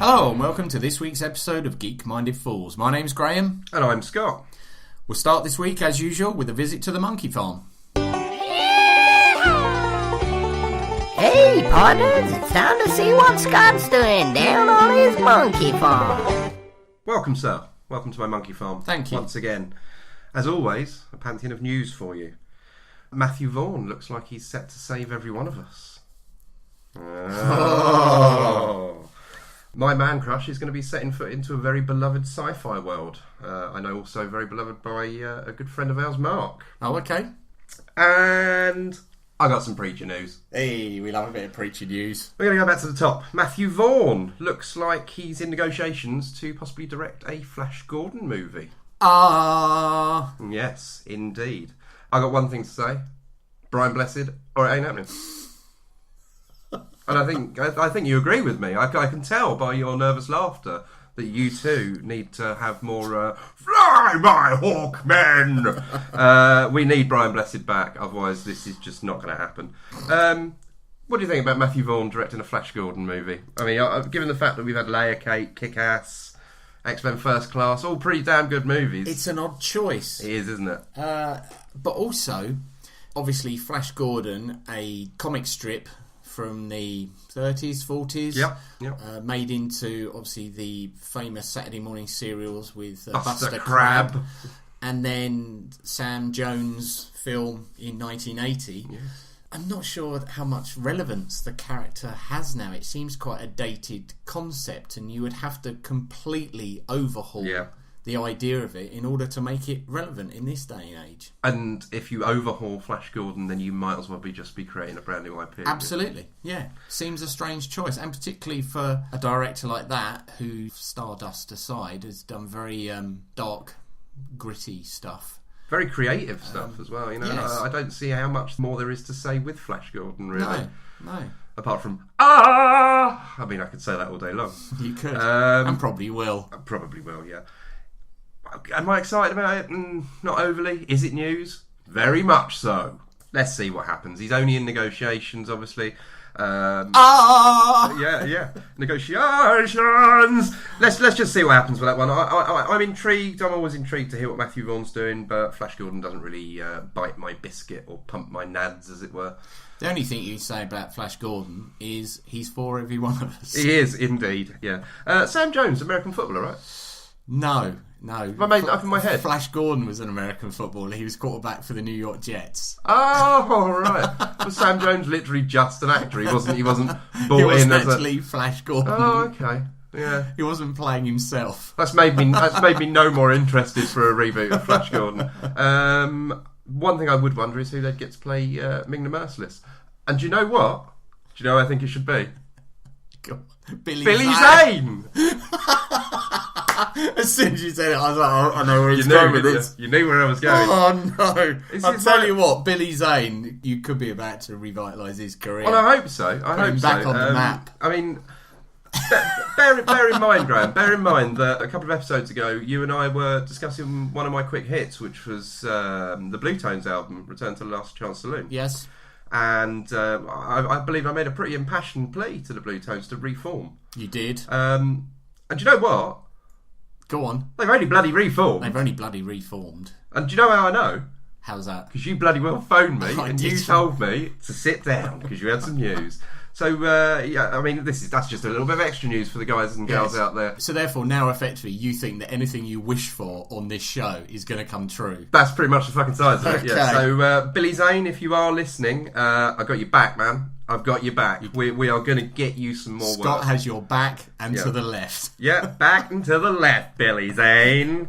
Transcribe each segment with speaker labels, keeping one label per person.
Speaker 1: Hello and welcome to this week's episode of Geek-Minded Fools. My name's Graham.
Speaker 2: And I'm Scott.
Speaker 1: We'll start this week, as usual, with a visit to the monkey farm.
Speaker 3: Hey, partners, it's time to see what Scott's doing down on his monkey farm.
Speaker 2: Welcome, sir. Welcome to my monkey farm.
Speaker 1: Thank you.
Speaker 2: Once again. As always, a pantheon of news for you. Matthew Vaughn looks like he's set to save every one of us. Oh. My man crush is going to be setting foot into a very beloved sci-fi world. I know also very beloved by a good friend of ours, Mark.
Speaker 1: Oh, okay.
Speaker 2: And I got some preacher news.
Speaker 1: Hey, we love a bit of preacher news.
Speaker 2: We're going to go back to the top. Matthew Vaughn looks like he's in negotiations to possibly direct a Flash Gordon movie. Yes, indeed. I got one thing to say. Brian Blessed, or it ain't happening. And I think you agree with me. I can tell by your nervous laughter that you too need to have more fly my hawk men. We need Brian Blessed back, otherwise this is just not going to happen. What do you think about Matthew Vaughn directing a Flash Gordon movie? I mean, given the fact that we've had Layer Cake, Kick-Ass, X-Men First Class, all pretty damn good movies.
Speaker 1: It's an odd choice.
Speaker 2: It is, isn't it?
Speaker 1: But also, obviously, Flash Gordon, a comic strip from the 30s, 40s.
Speaker 2: Yep.
Speaker 1: Made into, obviously, the famous Saturday morning serials with
Speaker 2: Buster Crabbe.
Speaker 1: And then Sam Jones' film in 1980.
Speaker 2: Yes.
Speaker 1: I'm not sure how much relevance the character has now. It seems quite a dated concept, and you would have to completely overhaul the idea of it in order to make it relevant in this day and age.
Speaker 2: And if you overhaul Flash Gordon, then you might as well just be creating a brand new IP.
Speaker 1: Absolutely, yeah. Seems a strange choice, and particularly for a director like that, who, Stardust aside, has done very dark, gritty stuff.
Speaker 2: Very creative stuff as well. You know,
Speaker 1: yes.
Speaker 2: I don't see how much more there is to say with Flash Gordon, really.
Speaker 1: No.
Speaker 2: Apart from I mean, I could say that all day long.
Speaker 1: You could, and probably will.
Speaker 2: Probably will, yeah. Am I excited about it? Not overly. Is it news? Very much so. Let's see what happens. He's only in negotiations, obviously. Yeah. Negotiations. Let's just see what happens with that one. I'm intrigued. I'm always intrigued to hear what Matthew Vaughn's doing, but Flash Gordon doesn't really bite my biscuit or pump my nads, as it were.
Speaker 1: The only thing you say about Flash Gordon is he's for every one of us.
Speaker 2: He is, indeed, yeah. Sam Jones, American footballer, right?
Speaker 1: No.
Speaker 2: Have I made that up in my head?
Speaker 1: Flash Gordon was an American footballer. He was quarterback for the New York Jets.
Speaker 2: Oh, right. Was Sam Jones literally just an actor? He wasn't brought
Speaker 1: he wasn't
Speaker 2: in as
Speaker 1: actually Flash Gordon.
Speaker 2: Oh, okay. Yeah.
Speaker 1: He wasn't playing himself.
Speaker 2: That's made me no more interested for a reboot of Flash Gordon. One thing I would wonder is who they'd get to play Ming the Merciless. And do you know what? Do you know who I think it should be?
Speaker 1: Billy
Speaker 2: Zane!
Speaker 1: As soon as you said it, I was like, I know where he's going with this.
Speaker 2: You knew where I was going.
Speaker 1: Oh, no. I'll tell you what, Billy Zane, you could be about to revitalise his career.
Speaker 2: Well, I hope so.
Speaker 1: Put him back on the map.
Speaker 2: I mean, bear in mind, Graham, that a couple of episodes ago, you and I were discussing one of my quick hits, which was the Blue Tones album, Return to the Last Chance Saloon.
Speaker 1: Yes.
Speaker 2: And I believe I made a pretty impassioned plea to the Blue Tones to reform.
Speaker 1: You did.
Speaker 2: And do you know what?
Speaker 1: Go on.
Speaker 2: They've only bloody reformed. And do you know how I know?
Speaker 1: How's that?
Speaker 2: Because you bloody well phoned me and you
Speaker 1: did.
Speaker 2: told me to sit down because you had some news. So, I mean, that's just a little bit of extra news for the guys and girls out there.
Speaker 1: So therefore, now effectively, you think that anything you wish for on this show is going to come true.
Speaker 2: That's pretty much the fucking size of it,
Speaker 1: Okay.
Speaker 2: yeah. So, Billy Zane, if you are listening, I got your back, man. I've got your back. We are going to get you some more
Speaker 1: Scott
Speaker 2: work.
Speaker 1: has your back and to the left.
Speaker 2: Yeah, back and to the left, Billy Zane.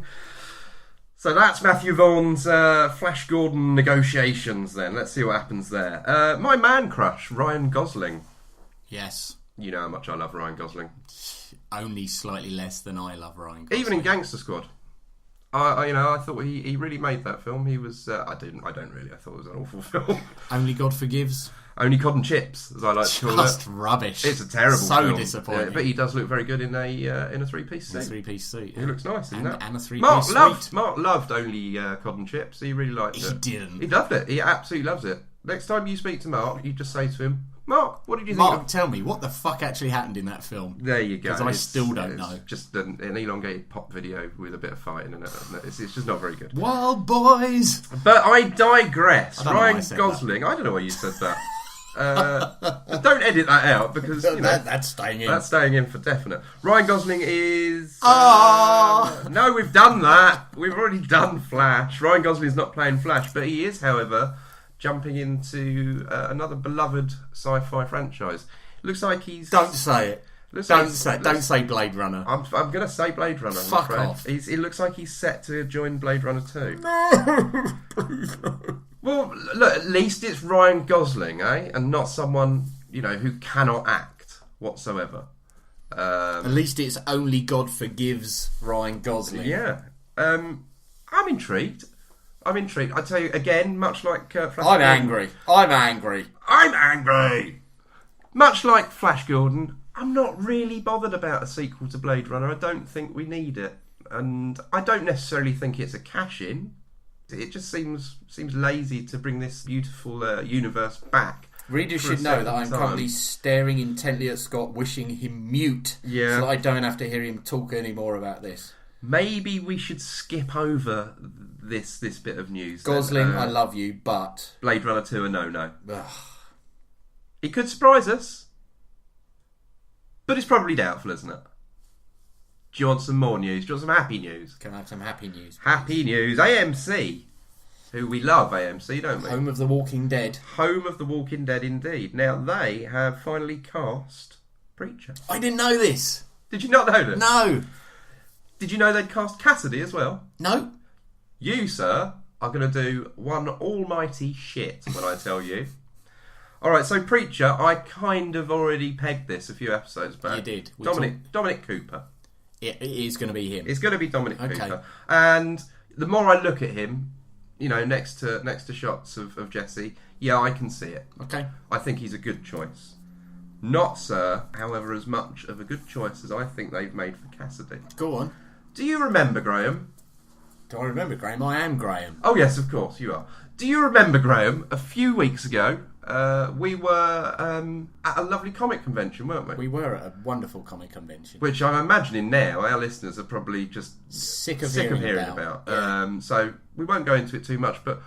Speaker 2: So that's Matthew Vaughn's Flash Gordon negotiations then. Let's see what happens there. My man crush, Ryan Gosling.
Speaker 1: Yes.
Speaker 2: You know how much I love Ryan Gosling.
Speaker 1: Only slightly less than I love Ryan Gosling.
Speaker 2: Even in Gangster Squad. I thought he really made that film. He was... I don't really. I thought it was an awful film.
Speaker 1: Only God Forgives.
Speaker 2: Only Cod and Chips, as I like to call it.
Speaker 1: Just rubbish.
Speaker 2: It's a terrible film.
Speaker 1: So disappointing.
Speaker 2: Yeah, but he does look very good in a three-piece suit.
Speaker 1: A three-piece suit. Yeah.
Speaker 2: He looks nice, doesn't it?
Speaker 1: And a three-piece suit.
Speaker 2: Mark loved Only Cod and Chips. He really liked it.
Speaker 1: He didn't.
Speaker 2: He loved it. He absolutely loves it. Next time you speak to Mark, you just say to him, Mark, what did you think?
Speaker 1: Mark, tell me, what the fuck actually happened in that film?
Speaker 2: There you go.
Speaker 1: Because I still don't know.
Speaker 2: It's just an elongated pop video with a bit of fighting in it. It's just not very good.
Speaker 1: Wild boys!
Speaker 2: But I digress.
Speaker 1: Ryan
Speaker 2: Gosling. I don't know why you said that. Don't edit that out because
Speaker 1: that's staying in.
Speaker 2: That's staying in for definite. Ryan Gosling is.
Speaker 1: No,
Speaker 2: we've done that. We've already done Flash. Ryan Gosling is not playing Flash, but he is, however, jumping into another beloved sci-fi franchise. Looks like he's.
Speaker 1: Don't say it. Don't say Blade Runner.
Speaker 2: I'm going to say Blade Runner.
Speaker 1: Fuck off.
Speaker 2: It looks like he's set to join Blade Runner 2.
Speaker 1: No, please no.
Speaker 2: Well, look, at least it's Ryan Gosling, eh? And not someone, who cannot act whatsoever.
Speaker 1: At least it's Only God Forgives Ryan Gosling.
Speaker 2: Yeah. I'm intrigued. I tell you, again, much like Flash
Speaker 1: I'm
Speaker 2: Gordon,
Speaker 1: angry.
Speaker 2: I'm angry! Much like Flash Gordon, I'm not really bothered about a sequel to Blade Runner. I don't think we need it. And I don't necessarily think it's a cash-in. It just seems lazy to bring this beautiful universe back.
Speaker 1: Readers should know that I'm currently staring intently at Scott, wishing him mute, so that I don't have to hear him talk anymore about this.
Speaker 2: Maybe we should skip over this bit of news.
Speaker 1: Gosling, I love you, but
Speaker 2: Blade Runner 2 a no-no. It could surprise us, but it's probably doubtful, isn't it? Do you want some more news? Do you want some happy news?
Speaker 1: Can I have some happy news?
Speaker 2: Happy news. AMC, who we love AMC, don't we?
Speaker 1: Home of the Walking Dead.
Speaker 2: Home of the Walking Dead, indeed. Now, they have finally cast Preacher.
Speaker 1: I didn't know this.
Speaker 2: Did you not know this?
Speaker 1: No.
Speaker 2: Did you know they'd cast Cassidy as well?
Speaker 1: No.
Speaker 2: You, sir, are going to do one almighty shit when I tell you. Alright, so Preacher, I kind of already pegged this a few episodes back.
Speaker 1: You did.
Speaker 2: Dominic Cooper.
Speaker 1: It is going to be him.
Speaker 2: It's going to be Dominic Cooper. And the more I look at him, next to shots of Jesse, I can see it.
Speaker 1: Okay.
Speaker 2: I think he's a good choice. Not, sir, however, as much of a good choice as I think they've made for Cassidy.
Speaker 1: Go on.
Speaker 2: Do you remember, Graham?
Speaker 1: Do I remember Graham? I am Graham.
Speaker 2: Oh, yes, of course, you are. Do you remember, Graham, a few weeks ago, we were at a lovely comic convention, weren't we?
Speaker 1: We were at a wonderful comic convention.
Speaker 2: Which I'm imagining now our listeners are probably just
Speaker 1: sick of hearing about.
Speaker 2: Yeah. So we won't go into it too much, but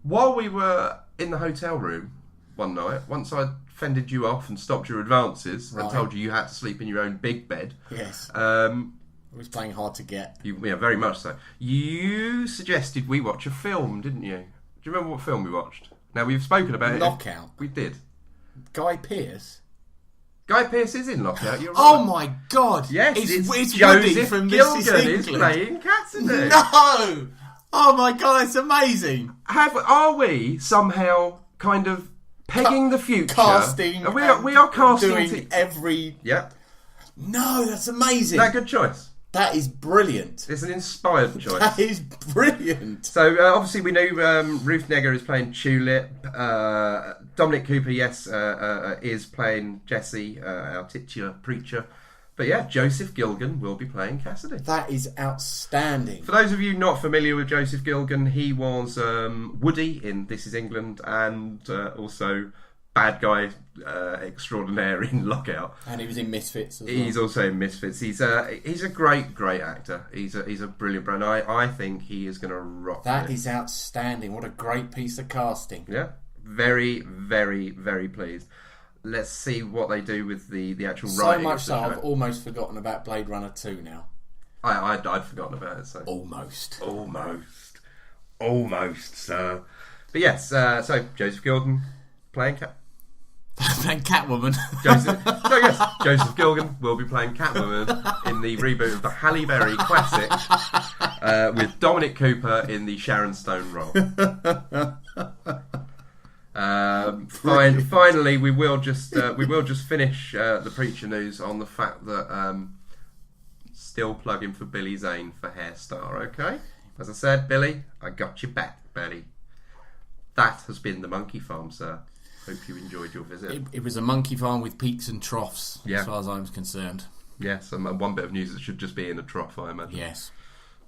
Speaker 2: while we were in the hotel room one night, once I fended you off and stopped your advances and told you had to sleep in your own big bed.
Speaker 1: Yes. It was playing hard to get.
Speaker 2: Yeah, very much so. You suggested we watch a film, didn't you? Do you remember what film we watched? Now, we've spoken about it.
Speaker 1: Lockout.
Speaker 2: We did.
Speaker 1: Guy Pearce?
Speaker 2: Guy Pearce is in Lockout, you're right.
Speaker 1: Oh my god!
Speaker 2: Yes,
Speaker 1: it's
Speaker 2: Joseph
Speaker 1: from
Speaker 2: Gilgun
Speaker 1: Mrs.
Speaker 2: is
Speaker 1: England.
Speaker 2: playing Cassidy.
Speaker 1: No! Oh my god, it's amazing!
Speaker 2: Are we somehow kind of pegging the future?
Speaker 1: Casting.
Speaker 2: We are casting.
Speaker 1: Doing every...
Speaker 2: Yeah.
Speaker 1: No, that's amazing.
Speaker 2: Is that a good choice?
Speaker 1: That is brilliant.
Speaker 2: It's an inspired choice.
Speaker 1: That is brilliant.
Speaker 2: So, obviously, we know Ruth Negga is playing Tulip. Dominic Cooper, yes, is playing Jesse, our titular preacher. But yeah, Joseph Gilgun will be playing Cassidy.
Speaker 1: That is outstanding.
Speaker 2: For those of you not familiar with Joseph Gilgun, he was Woody in This Is England and also bad guy extraordinaire in Lockout.
Speaker 1: And he was in Misfits as well.
Speaker 2: He's also in Misfits. He's a great actor. He's a brilliant brand. I think he is going to rock.
Speaker 1: That is outstanding. What a great piece of casting.
Speaker 2: Yeah. Very, very, very pleased. Let's see what they do with the actual writing.
Speaker 1: So much so, I've almost forgotten about Blade Runner 2 now.
Speaker 2: I'd forgotten about it. So.
Speaker 1: Almost,
Speaker 2: sir. But yes, so Joseph Gilgun playing
Speaker 1: playing Catwoman.
Speaker 2: Joseph Gilgun will be playing Catwoman in the reboot of the Halle Berry classic with Dominic Cooper in the Sharon Stone role. Finally, we will just finish the Preacher news on the fact that still plugging for Billy Zane for Hairstar. Okay, as I said, Billy, I got your back, buddy. That has been the Monkey Farm, sir. Hope you enjoyed your visit.
Speaker 1: It was a monkey farm with peaks and troughs,
Speaker 2: as
Speaker 1: far as I was concerned.
Speaker 2: Yes, and one bit of news that should just be in a trough, I imagine.
Speaker 1: Yes.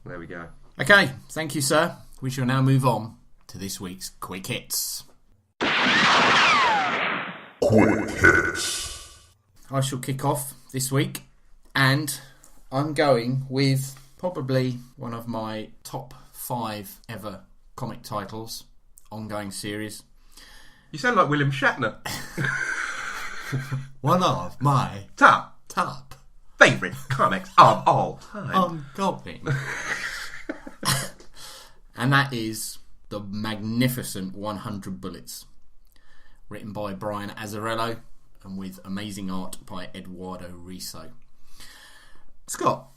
Speaker 2: There we go.
Speaker 1: Okay, thank you, sir. We shall now move on to this week's Quick Hits.
Speaker 4: quick hits.
Speaker 1: I shall kick off this week, and I'm going with probably one of my top 5 ever comic titles, ongoing series.
Speaker 2: You sound like William Shatner.
Speaker 1: One of my
Speaker 2: top favourite comics of all time.
Speaker 1: Ongoing. And that is the magnificent 100 Bullets, written by Brian Azzarello and with amazing art by Eduardo Riso. Scott,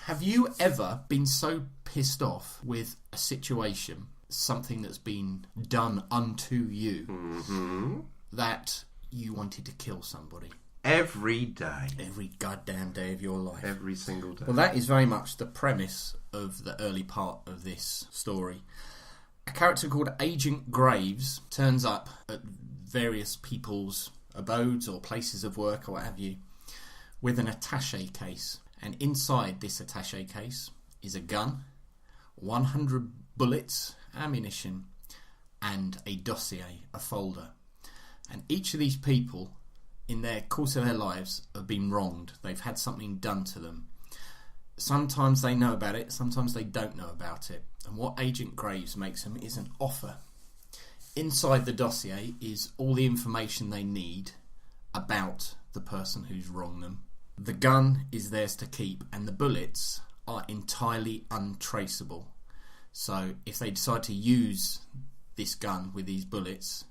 Speaker 1: have you ever been so pissed off with a situation, something that's been done unto you, that you wanted to kill somebody?
Speaker 2: Every day.
Speaker 1: Every goddamn day of your life.
Speaker 2: Every single day.
Speaker 1: Well, that is very much the premise of the early part of this story. A character called Agent Graves turns up at various people's abodes or places of work or what have you with an attaché case. And inside this attaché case is a gun, 100 bullets, ammunition, and a dossier, a folder. And each of these people, in their course of their lives, have been wronged. They've had something done to them. Sometimes they know about it, sometimes they don't know about it. And what Agent Graves makes them is an offer. Inside the dossier is all the information they need about the person who's wronged them. The gun is theirs to keep, and the bullets are entirely untraceable. So if they decide to use this gun with these bullets,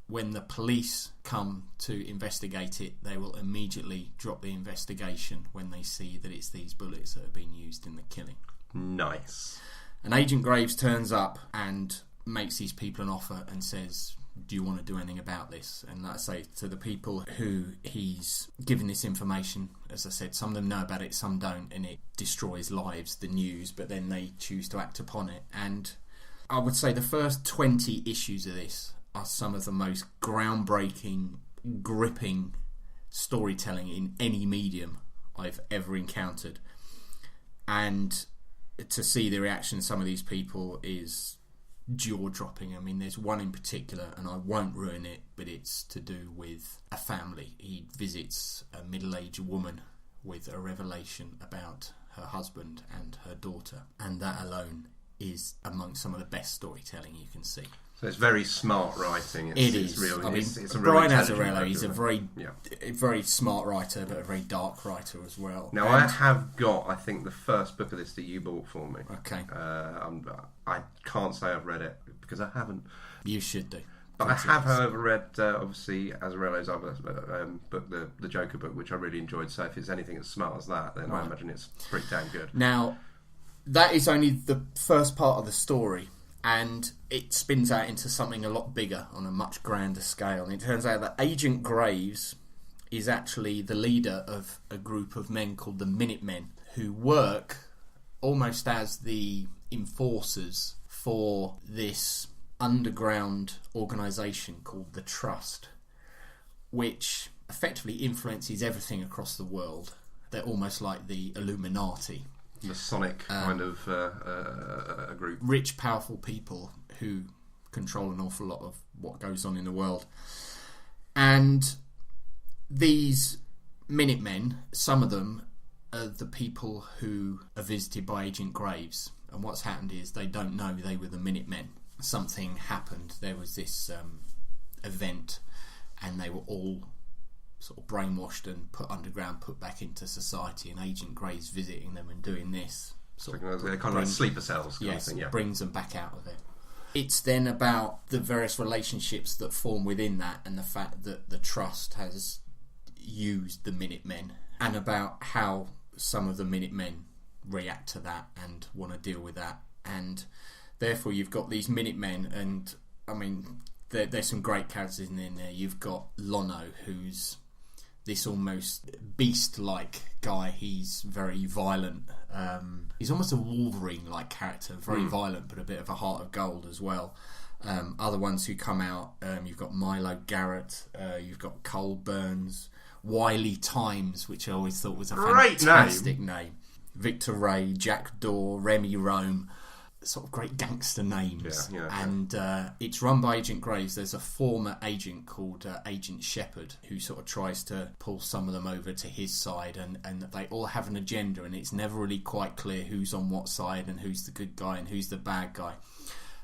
Speaker 1: when the police come to investigate it, they will immediately drop the investigation when they see that it's these bullets that have been used in the killing.
Speaker 2: Nice.
Speaker 1: And Agent Graves turns up and makes these people an offer and says, do you want to do anything about this? And like I say, to the people who he's given this information, as I said, some of them know about it, some don't, and it destroys lives, the news, but then they choose to act upon it. And I would say the first 20 issues of this are some of the most groundbreaking, gripping storytelling in any medium I've ever encountered. And to see the reaction of some of these people is jaw-dropping. I mean, there's one in particular, and I won't ruin it, but it's to do with a family. He visits a middle-aged woman with a revelation about her husband and her daughter, and that alone is amongst some of the best storytelling you can see.
Speaker 2: So it's very smart writing.
Speaker 1: It's
Speaker 2: really,
Speaker 1: I mean,
Speaker 2: it's a
Speaker 1: Brian
Speaker 2: really
Speaker 1: Azzarello, he's a very smart writer, but a very dark writer as well.
Speaker 2: Now, I have got, I think, the first book of this that you bought for me.
Speaker 1: Okay.
Speaker 2: I can't say I've read it, because I haven't.
Speaker 1: You should do.
Speaker 2: But I have, however, read, obviously, Azzarello's other book, the Joker book, which I really enjoyed. So if it's anything as smart as that, then I imagine it's pretty damn good.
Speaker 1: Now, that is only the first part of the story, and it spins out into something a lot bigger on a much grander scale. And it turns out that Agent Graves is actually the leader of a group of men called the Minutemen, who work almost as the enforcers for this underground organisation called the Trust, which effectively influences everything across the world. They're almost like the Illuminati.
Speaker 2: Masonic kind of a group.
Speaker 1: Rich, powerful people who control an awful lot of what goes on in the world. And these Minutemen, some of them are the people who are visited by Agent Graves. And what's happened is they don't know they were the Minutemen. Something happened. There was this event, and they were all sort of brainwashed and put underground, put back into society, and Agent Graves visiting them and doing this
Speaker 2: they're kind of like sleeper cells kind of thing, yeah.
Speaker 1: Brings them back out of it. It's then about the various relationships that form within that, and the fact that the Trust has used the Minutemen, and about how some of the Minutemen react to that and want to deal with that. And therefore you've got these Minutemen, and I mean there's some great characters in there. You've got Lono, who's this almost beast-like guy. He's very violent. He's almost a Wolverine-like character, very violent, but a bit of a heart of gold as well. Other ones who come out, you've got Milo Garrett, you've got Cole Burns, Wiley Times, which I always thought was a fantastic name. Victor Ray, Jack Daw, Remy Rome. sort of great gangster names.
Speaker 2: Yeah.
Speaker 1: And it's run by Agent Graves. There's a former agent called Agent Shepard who sort of tries to pull some of them over to his side, and they all have an agenda, and it's never really quite clear who's on what side and who's the good guy and who's the bad guy.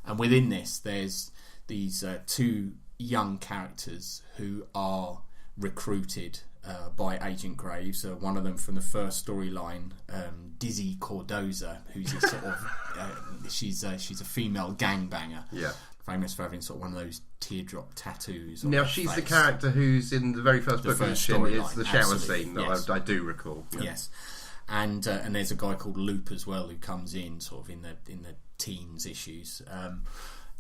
Speaker 1: And within this, there's these two young characters who are recruited by Agent Graves. One of them from the first storyline, Dizzy Cordoza, who's a sort of she's a female gangbanger.
Speaker 2: Yeah.
Speaker 1: Famous for having sort of one of those teardrop tattoos.
Speaker 2: Now she's the character who's in the very first book. It's the shower scene that I do recall. Yeah.
Speaker 1: Yes. And there's a guy called Loop as well who comes in sort of in the teens issues.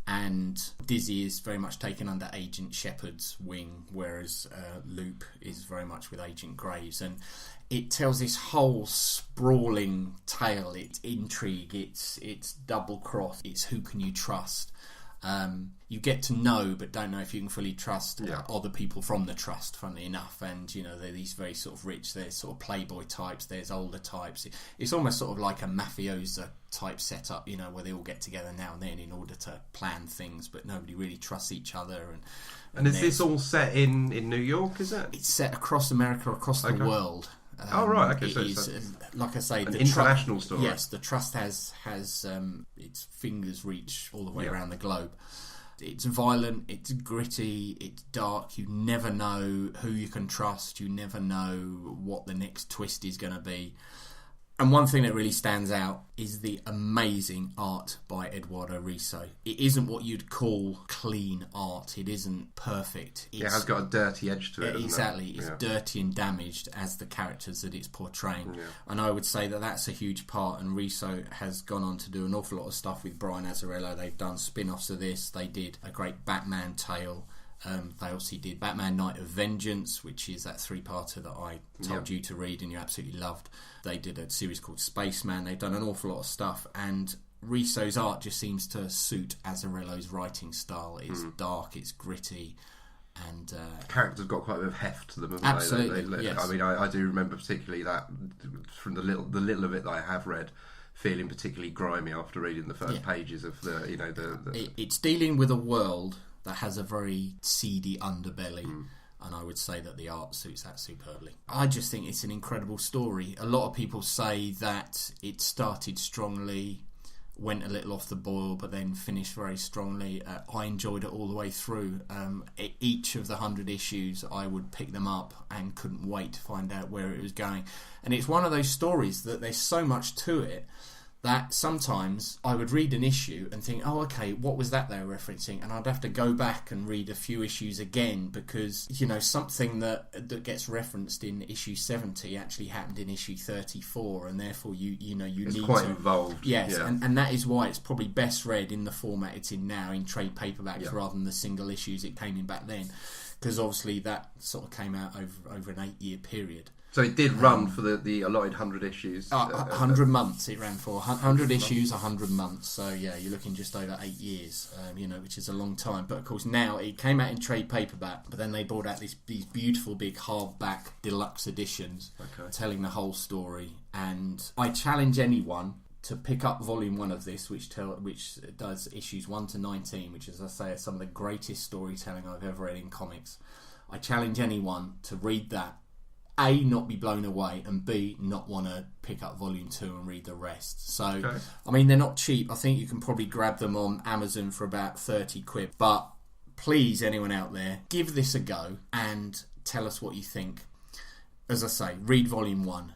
Speaker 1: And Dizzy is very much taken under Agent Shepard's wing, whereas Loop is very much with Agent Graves. And it tells this whole sprawling tale. It's intrigue, it's double cross, it's who can you trust. You get to know, but don't know if you can fully trust other people from the trust, funnily enough. And, you know, they're these very sort of rich, there's sort of playboy types, there's older types. It's almost sort of like a mafiosa type setup, you know, where they all get together now and then in order to plan things, but nobody really trusts each other.
Speaker 2: And is this all set in New York, is it?
Speaker 1: It's set across America, across the world.
Speaker 2: Right, okay.
Speaker 1: So like I say,
Speaker 2: an international story.
Speaker 1: Yes, the trust has its fingers reach all the way around the globe. It's violent, it's gritty, it's dark. You never know who you can trust. You never know what the next twist is going to be. And one thing that really stands out is the amazing art by Eduardo Risso. It isn't what you'd call clean art. It isn't perfect.
Speaker 2: It has got a dirty edge to it.
Speaker 1: Exactly. It's dirty and damaged as the characters that it's portraying. Yeah. And I would say that that's a huge part. And Risso has gone on to do an awful lot of stuff with Brian Azzarello. They've done spin-offs of this. They did a great Batman tale. They also did Batman Night of Vengeance, which is that 3-parter that I told you to read and you absolutely loved. They did a series called Spaceman. They've done an awful lot of stuff, and Risso's art just seems to suit Azzarello's writing style. It's dark, it's gritty, and
Speaker 2: characters got quite a bit of heft to them, haven't
Speaker 1: absolutely,
Speaker 2: they?
Speaker 1: Yes.
Speaker 2: I mean, I do remember particularly that from the little of it that I have read, feeling particularly grimy after reading the first pages of
Speaker 1: It's dealing with a world that has a very seedy underbelly, and I would say that the art suits that superbly. I just think it's an incredible story. A lot of people say that it started strongly, went a little off the boil, but then finished very strongly. I enjoyed it all the way through. Each of the 100 issues, I would pick them up and couldn't wait to find out where it was going. And it's one of those stories that there's so much to it that sometimes I would read an issue and think, oh, okay, what was that they were referencing? And I'd have to go back and read a few issues again because, you know, something that gets referenced in issue 70 actually happened in issue 34, and therefore you
Speaker 2: it's
Speaker 1: need
Speaker 2: quite
Speaker 1: to...
Speaker 2: involved.
Speaker 1: Yes, and that is why it's probably best read in the format it's in now, in trade paperbacks, rather than the single issues it came in back then, because obviously that sort of came out over an 8-year period.
Speaker 2: So it did run for the allotted 100 issues.
Speaker 1: 100 months it ran for. 100 issues, 100 months. So yeah, you're looking just over 8 years, which is a long time. But of course now it came out in trade paperback, but then they brought out these beautiful big hardback deluxe editions telling the whole story. And I challenge anyone to pick up volume 1 of this, which does issues 1 to 19, which, as I say, are some of the greatest storytelling I've ever read in comics. I challenge anyone to read that. A, not be blown away, and B, not want to pick up volume 2 and read the rest. So, I mean, they're not cheap. I think you can probably grab them on Amazon for about 30 quid. But please, anyone out there, give this a go and tell us what you think. As I say, read volume 1,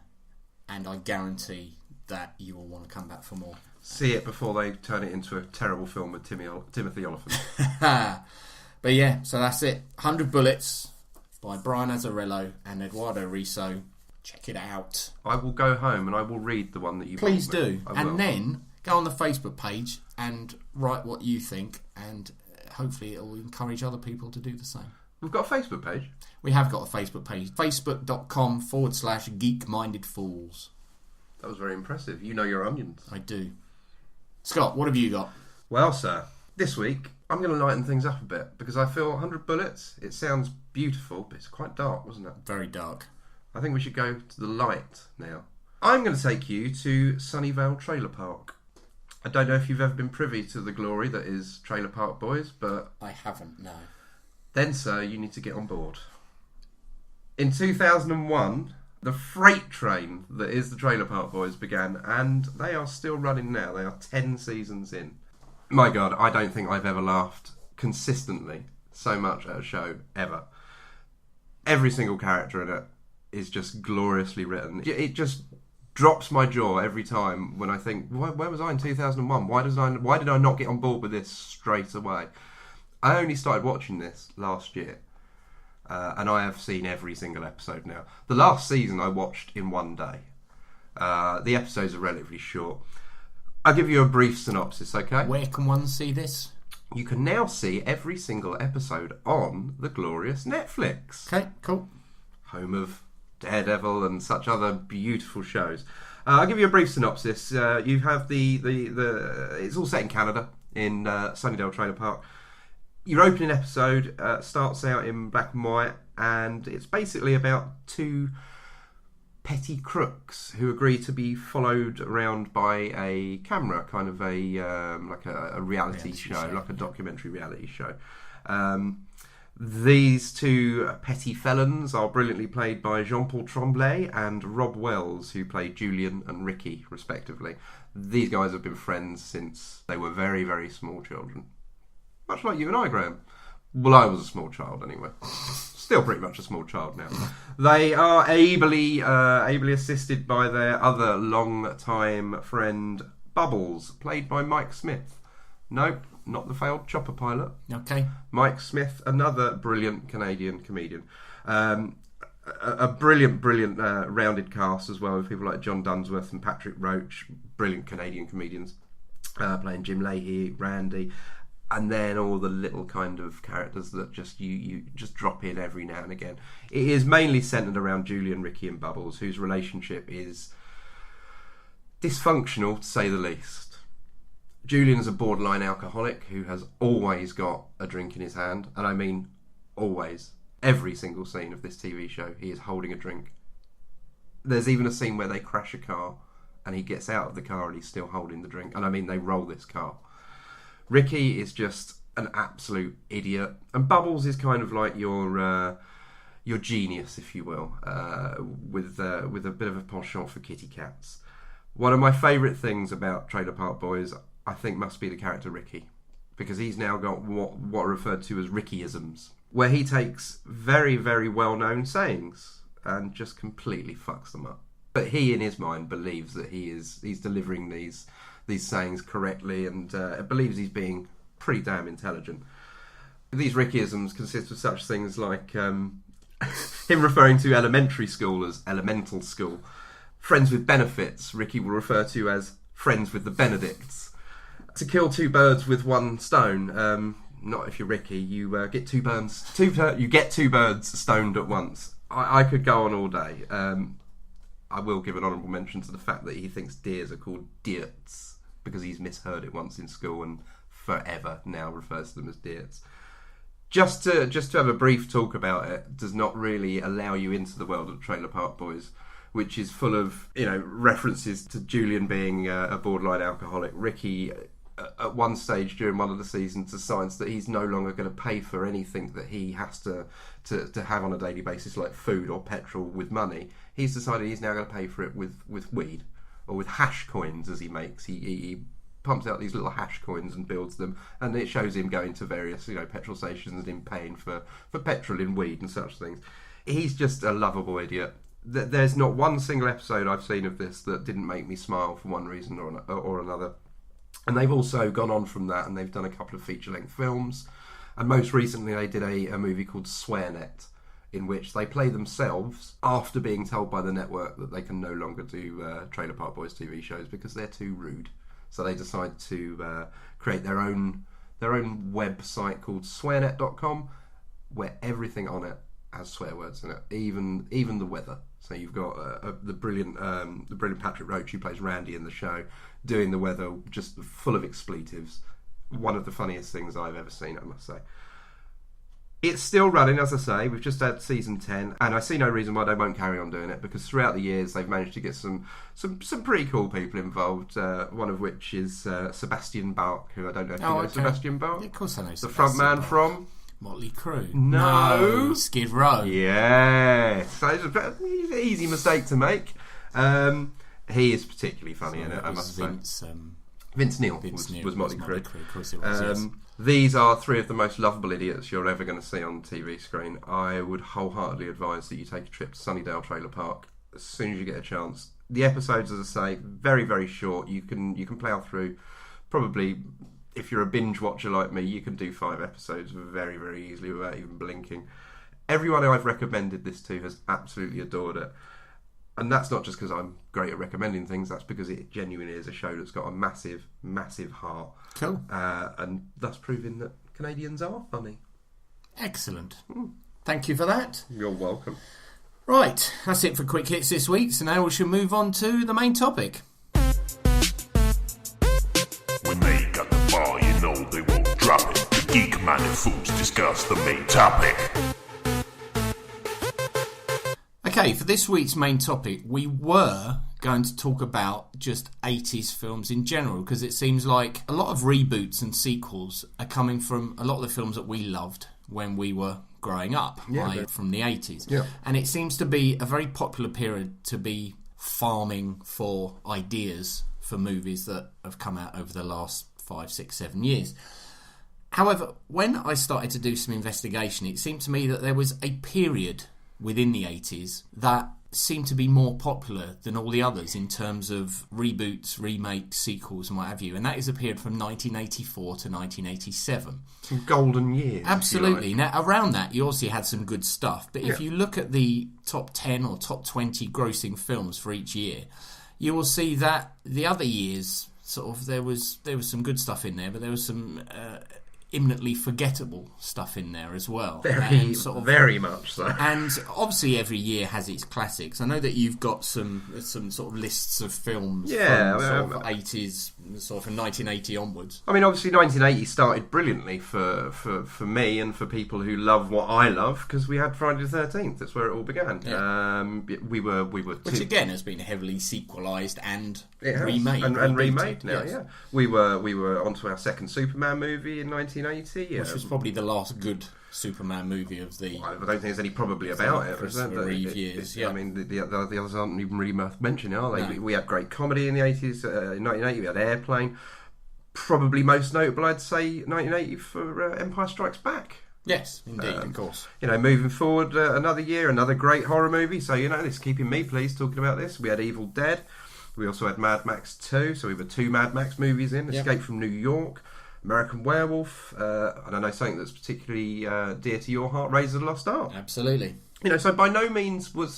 Speaker 1: and I guarantee that you will want to come back for more.
Speaker 2: See it before they turn it into a terrible film with Timothy Oliphant.
Speaker 1: But yeah, so that's it. 100 Bullets by Brian Azzarello and Eduardo Risso. Check it out.
Speaker 2: I will go home and I will read the one that you
Speaker 1: please do. And then go on the Facebook page and write what you think, and hopefully it will encourage other people to do the same.
Speaker 2: We've got a Facebook page.
Speaker 1: We have got a Facebook page. Facebook.com/Geek-Minded Fools.
Speaker 2: That was very impressive. You know your onions.
Speaker 1: I do. Scott, what have you got?
Speaker 2: Well, sir, this week I'm going to lighten things up a bit because I feel 100 Bullets, it sounds beautiful, but it's quite dark, wasn't it?
Speaker 1: Very dark.
Speaker 2: I think we should go to the light now. I'm going to take you to Sunnyvale Trailer Park. I don't know if you've ever been privy to the glory that is Trailer Park Boys, but
Speaker 1: I haven't, no.
Speaker 2: Then, sir, you need to get on board. In 2001, the freight train that is the Trailer Park Boys began, and they are still running now. They are 10 seasons in. My God, I don't think I've ever laughed consistently so much at a show, ever. Every single character in it is just gloriously written. It just drops my jaw every time when I think, where was I in 2001? Why did I not get on board with this straight away? I only started watching this last year, and I have seen every single episode now. The last season I watched in one day. The episodes are relatively short. I'll give you a brief synopsis, okay?
Speaker 1: Where can one see this?
Speaker 2: You can now see every single episode on the glorious Netflix.
Speaker 1: Okay, cool.
Speaker 2: Home of Daredevil and such other beautiful shows. I'll give you a brief synopsis. You have the it's all set in Canada, in Sunnydale Trailer Park. Your opening episode starts out in black and white, and it's basically about two petty crooks who agree to be followed around by a camera, kind of like a reality show, like a documentary reality show. These two petty felons are brilliantly played by Jean-Paul Tremblay and Rob Wells, who played Julian and Ricky, respectively. These guys have been friends since they were very, very small children. Much like you and I, Graham. Well, I was a small child anyway. Still pretty much a small child now. They are ably assisted by their other long-time friend, Bubbles, played by Mike Smith. Nope, not the failed chopper pilot.
Speaker 1: Okay.
Speaker 2: Mike Smith, another brilliant Canadian comedian. A brilliant rounded cast as well, with people like John Dunsworth and Patrick Roach, brilliant Canadian comedians, playing Jim Leahy, Randy. And then all the little kind of characters that just you just drop in every now and again. It is mainly centred around Julian, Ricky and Bubbles, whose relationship is dysfunctional, to say the least. Julian is a borderline alcoholic who has always got a drink in his hand. And I mean always. Every single scene of this TV show, he is holding a drink. There's even a scene where they crash a car and he gets out of the car and he's still holding the drink. And I mean, they roll this car. Ricky is just an absolute idiot, and Bubbles is kind of like your genius, if you will, with a bit of a penchant for kitty cats. One of my favourite things about Trailer Park Boys, I think, must be the character Ricky, because he's now got what are referred to as Rickyisms, where he takes very, very well-known sayings and just completely fucks them up. But he, in his mind, believes that he's delivering these sayings correctly, and believes he's being pretty damn intelligent. These Rickyisms consist of such things like him referring to elementary school as elemental school. Friends with benefits, Ricky will refer to as friends with the Benedicts. To kill two birds with one stone, not if you're Ricky, you get two birds stoned at once. I could go on all day. I will give an honourable mention to the fact that he thinks deers are called deerts, because he's misheard it once in school and forever now refers to them as deerts. Just to have a brief talk about it does not really allow you into the world of Trailer Park Boys, which is full of references to Julian being a borderline alcoholic. Ricky, at one stage during one of the seasons, decides that he's no longer going to pay for anything that he has to have on a daily basis, like food or petrol, with money. He's decided he's now going to pay for it with weed, or with hash coins, as he makes. He pumps out these little hash coins and builds them, and it shows him going to various petrol stations and him paying for petrol in weed and such things. He's just a lovable idiot. There's not one single episode I've seen of this that didn't make me smile for one reason or another. And they've also gone on from that, and they've done a couple of feature-length films, and most recently they did a movie called SwearNet, in which they play themselves after being told by the network that they can no longer do Trailer Park Boys TV shows because they're too rude. So they decide to create their own website called swearnet.com, where everything on it has swear words in it, even the weather. So you've got the brilliant Patrick Roach, who plays Randy in the show, doing the weather, just full of expletives. One of the funniest things I've ever seen, I must say. It's still running, as I say. We've just had season 10, and I see no reason why they won't carry on doing it, because throughout the years they've managed to get some pretty cool people involved, one of which is Sebastian Bach, who I don't know if you know. Sebastian Bach?
Speaker 1: Yeah, of course I know.
Speaker 2: The front man from
Speaker 1: Motley Crue.
Speaker 2: No.
Speaker 1: Skid Row.
Speaker 2: Yeah. So it's an easy mistake to make. He is particularly funny in it, I must say. Vince Neil was Motley Crue.
Speaker 1: Of course it was, yes.
Speaker 2: These are three of the most lovable idiots you're ever going to see on the TV screen. I would wholeheartedly advise that you take a trip to Sunnydale Trailer Park as soon as you get a chance. The episodes, as I say, very, very short. You can plough through. Probably, if you're a binge watcher like me, you can do 5 episodes very, very easily without even blinking. Everyone who I've recommended this to has absolutely adored it. And that's not just because I'm great at recommending things, that's because it genuinely is a show that's got a massive, massive heart.
Speaker 1: Cool.
Speaker 2: And thus proving that Canadians are funny.
Speaker 1: Excellent. Thank you for that.
Speaker 2: You're welcome.
Speaker 1: Right, that's it for Quick Hits this week, so now we should move on to the main topic.
Speaker 4: When they got the ball, you know they won't drop it. The Geek-Minded fools discuss the main topic.
Speaker 1: Okay, for this week's main topic, we were going to talk about just 80s films in general, because it seems like a lot of reboots and sequels are coming from a lot of the films that we loved when we were growing up, from the 80s. Yeah. And it seems to be a very popular period to be farming for ideas for movies that have come out over the last 5, 6, 7 years. However, when I started to do some investigation, it seemed to me that there was a period within the 80s that seemed to be more popular than all the others in terms of reboots, remakes, sequels and what have you, and that is a period from 1984 to 1987.
Speaker 2: Some golden years.
Speaker 1: Absolutely. Now, around that, you also had some good stuff, but if you look at the top 10 or top 20 grossing films for each year, you will see that the other years, sort of, there was some good stuff in there, but there was some imminently forgettable stuff in there as well.
Speaker 2: Very much so.
Speaker 1: And obviously every year has its classics. I know that you've got some sort of lists of films from sort of 80s, sort of from 1980 onwards.
Speaker 2: I mean, obviously 1980 started brilliantly for me and for people who love what I love, because we had Friday the 13th. That's where it all began. Yeah. We were
Speaker 1: which again has been heavily sequelised and
Speaker 2: remade. And remade now,
Speaker 1: yes.
Speaker 2: yeah. We were onto our second Superman movie in 1980.
Speaker 1: Which was probably the last good Superman movie of the...
Speaker 2: I don't think there's any probably about it.
Speaker 1: Christopher Reeve years, yeah.
Speaker 2: I mean, the others aren't even really worth mentioning, are they?
Speaker 1: No.
Speaker 2: We had great comedy in the 80s. In 1980 we had Airplane. Probably most notable, I'd say, 1980 for Empire Strikes Back.
Speaker 1: Yes, indeed, of course.
Speaker 2: Moving forward another year, another great horror movie. So, this is keeping me pleased talking about this. We had Evil Dead. We also had Mad Max 2. So we were 2 Mad Max movies in. Escape from New York. American Werewolf, and I know something that's particularly dear to your heart, Raiders of the Lost Ark.
Speaker 1: Absolutely.
Speaker 2: So by no means were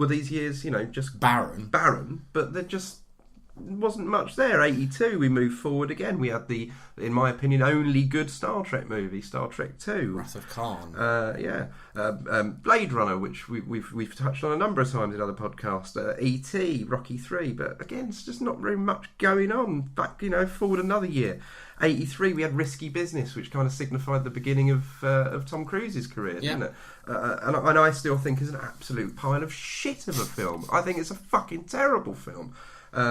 Speaker 2: these years, just
Speaker 1: barren,
Speaker 2: but there just wasn't much there. 82, we moved forward again. We had the, in my opinion, only good Star Trek movie, Star Trek 2.
Speaker 1: Wrath of Khan.
Speaker 2: Blade Runner, which we've touched on a number of times in other podcasts. E.T., Rocky 3, but again, it's just not very much going on. Back, forward another year. 83, we had Risky Business, which kind of signified the beginning of Tom Cruise's career, didn't it? And I still think is an absolute pile of shit of a film. I think it's a fucking terrible film.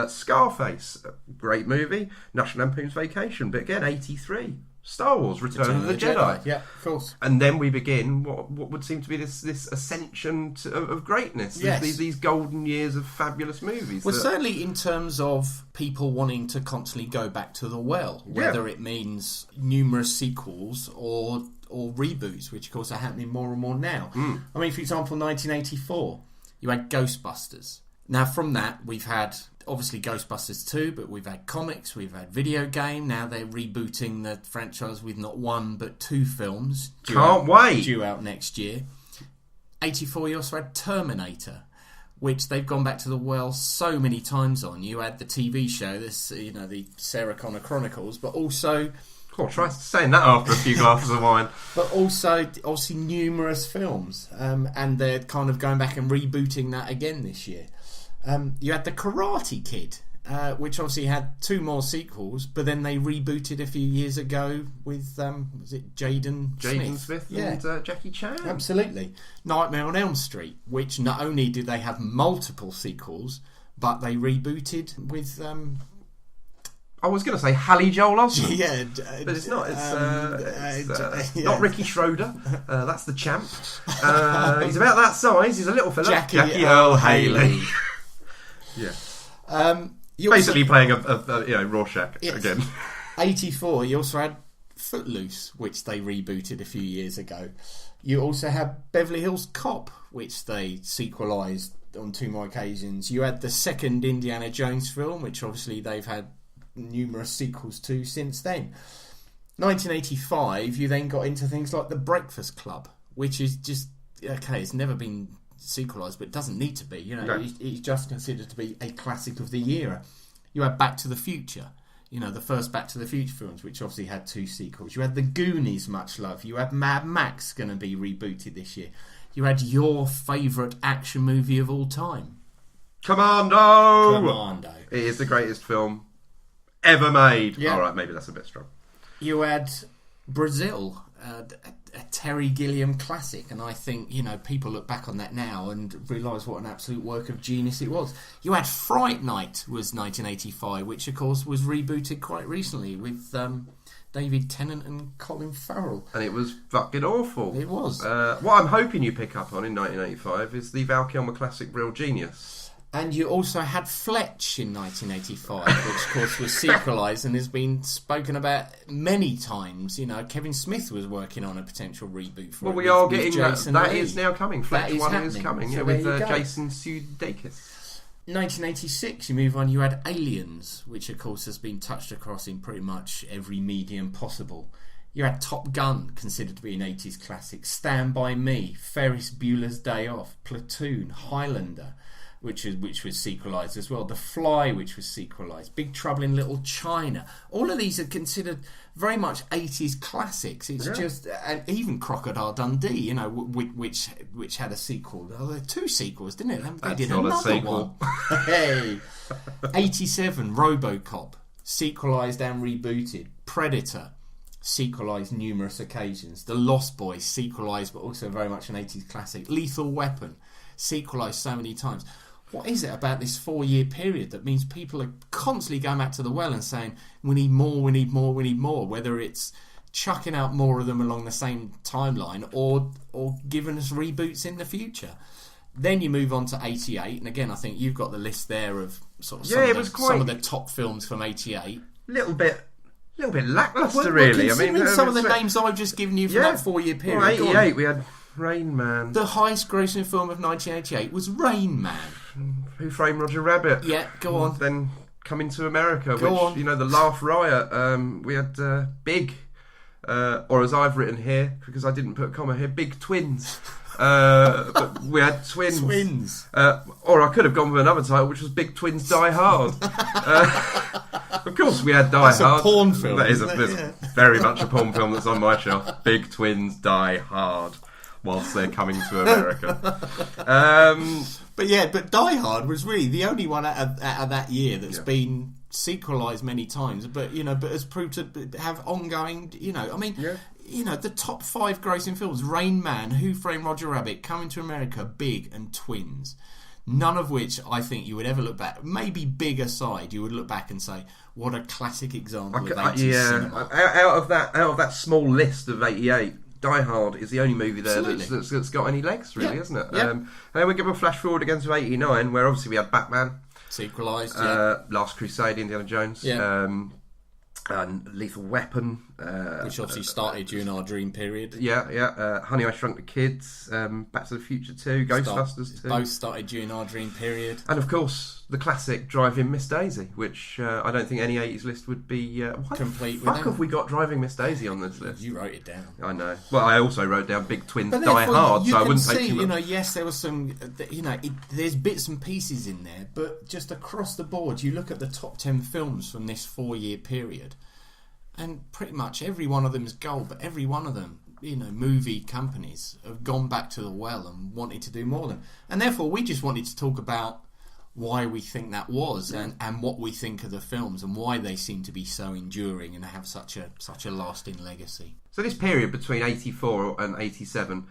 Speaker 2: Scarface, great movie. National Lampoon's Vacation, but again, 83. Star Wars, Return of the Jedi.
Speaker 1: Yeah, of course.
Speaker 2: And then we begin what would seem to be this ascension of greatness.
Speaker 1: Yes.
Speaker 2: These golden years of fabulous movies.
Speaker 1: Well, certainly in terms of people wanting to constantly go back to the well, whether it means numerous sequels or reboots, which of course are happening more and more now. I mean, for example, 1984, you had Ghostbusters. Now, from that, we've had obviously Ghostbusters 2, but we've had comics, we've had video game. Now they're rebooting the franchise with not 1 but 2 films.
Speaker 2: Can't wait.
Speaker 1: Due out next year. 84, you also had Terminator, which they've gone back to the well so many times on. You had the TV show, the Sarah Connor Chronicles, but also...
Speaker 2: Oh, try saying that after a few glasses of wine.
Speaker 1: But also, obviously, numerous films. And they're kind of going back and rebooting that again this year. You had the Karate Kid, which obviously had 2 more sequels, but then they rebooted a few years ago with was it Jaden
Speaker 2: Smith and Jackie Chan.
Speaker 1: Absolutely. Nightmare on Elm Street, which not only did they have multiple sequels, but they rebooted with
Speaker 2: I was going to say Hallie Joel Osment.
Speaker 1: Yeah,
Speaker 2: but it's not. It's not Ricky Schroeder. That's the champ. He's about that size. He's a little fella.
Speaker 1: Jackie Earl Haley.
Speaker 2: Yeah. Basically playing a Rorschach again.
Speaker 1: 84. You also had Footloose, which they rebooted a few years ago. You also had Beverly Hills Cop, which they sequelised on 2 more occasions. You had the second Indiana Jones film, which obviously they've had numerous sequels to since then. 1985, you then got into things like The Breakfast Club, which is just okay. It's never been sequelised, but it doesn't need to be. It's just considered to be a classic of the era. You had Back to the Future, the first Back to the Future films, which obviously had 2 sequels. You had The Goonies, much love. You had Mad Max, going to be rebooted this year. You had your favourite action movie of all time,
Speaker 2: Commando. It is the greatest film ever made.
Speaker 1: Yeah.
Speaker 2: Alright, maybe that's a bit strong.
Speaker 1: You had Brazil, a Terry Gilliam classic, and I think people look back on that now and realise what an absolute work of genius it was. You had Fright Night, was 1985, which of course was rebooted quite recently with David Tennant and Colin Farrell,
Speaker 2: and it was fucking awful.
Speaker 1: It was.
Speaker 2: What I'm hoping you pick up on in 1985 is the Val Kilmer classic Real Genius.
Speaker 1: And you also had Fletch in 1985, which of course was sequelised and has been spoken about many times. Kevin Smith was working on a potential reboot for it.
Speaker 2: Well, we are getting
Speaker 1: Jason
Speaker 2: that. That
Speaker 1: Lee.
Speaker 2: is now coming. Fletch 1 is coming,
Speaker 1: so
Speaker 2: with Jason Sudeikis.
Speaker 1: 1986, you move on, you had Aliens, which of course has been touched across in pretty much every medium possible. You had Top Gun, considered to be an 80s classic, Stand By Me, Ferris Bueller's Day Off, Platoon, Highlander, which was sequelised as well. The Fly, which was sequelised. Big Trouble in Little China. All of these are considered very much 80s classics. It's just, and even Crocodile Dundee, which had a sequel. Oh, there were 2 sequels, didn't it? They did
Speaker 2: not
Speaker 1: another
Speaker 2: a sequel.
Speaker 1: one. Hey, 87, RoboCop, sequelised and rebooted. Predator, sequelised numerous occasions. The Lost Boys, sequelised but also very much an 80s classic. Lethal Weapon, sequelised so many times. What is it about this 4-year period that means people are constantly going back to the well and saying, we need more, we need more, we need more, whether it's chucking out more of them along the same timeline or giving us reboots in the future? Then you move on to 88, and again I think you've got the list there of sort of some of the top films from 88.
Speaker 2: Little bit lacklustre, really.
Speaker 1: Some of the names I've just given you for that 4-year period.
Speaker 2: Well, 88 we had Rain Man.
Speaker 1: The highest grossing film of 1988 was Rain Man.
Speaker 2: Who Framed Roger Rabbit?
Speaker 1: Yeah, go on.
Speaker 2: Then Coming to America,
Speaker 1: go on.
Speaker 2: The Laugh Riot. We had Big, or as I've written here, because I didn't put a comma here, Big Twins. But we had Twins. Or I could have gone with another title, which was Big Twins Die Hard. Of course, we had Die Hard.
Speaker 1: That's a porn film.
Speaker 2: That is very much a porn film that's on my shelf. Big Twins Die Hard, whilst they're coming to America.
Speaker 1: But Die Hard was really the only one out of that year that's been sequelised many times, but has proved to have ongoing. The top 5 grossing films: Rain Man, Who Framed Roger Rabbit, Coming to America, Big, and Twins. None of which I think you would ever look back. Maybe Big aside, you would look back and say, "What a classic example of 80s cinema."
Speaker 2: Out of that small list of 88. Die Hard is the only movie there that's got any legs, really, isn't it?
Speaker 1: Yeah.
Speaker 2: And then we give a flash forward again to 89, where obviously we had Batman,
Speaker 1: sequelised,
Speaker 2: Last Crusade, Indiana Jones, and Lethal Weapon,
Speaker 1: which obviously started during our dream period.
Speaker 2: Honey, I Shrunk the Kids, Back to the Future 2, Ghostbusters 2.
Speaker 1: Both started during our dream period.
Speaker 2: And of course, the classic Driving Miss Daisy, which I don't think any 80s list would be
Speaker 1: complete
Speaker 2: without. Fuck have we got Driving Miss Daisy on this list?
Speaker 1: You wrote it down.
Speaker 2: I know. Well, I also wrote down Big Twins Die Hard, so I wouldn't take too much.
Speaker 1: Yes, there was some, there's bits and pieces in there, but just across the board, you look at the top 10 films from this 4-year period, and pretty much every one of them is gold, but every one of them, movie companies have gone back to the well and wanted to do more than. And therefore, we just wanted to talk about why we think that was, and what we think of the films, and why they seem to be so enduring and have such a lasting legacy.
Speaker 2: So this period between 84 and 87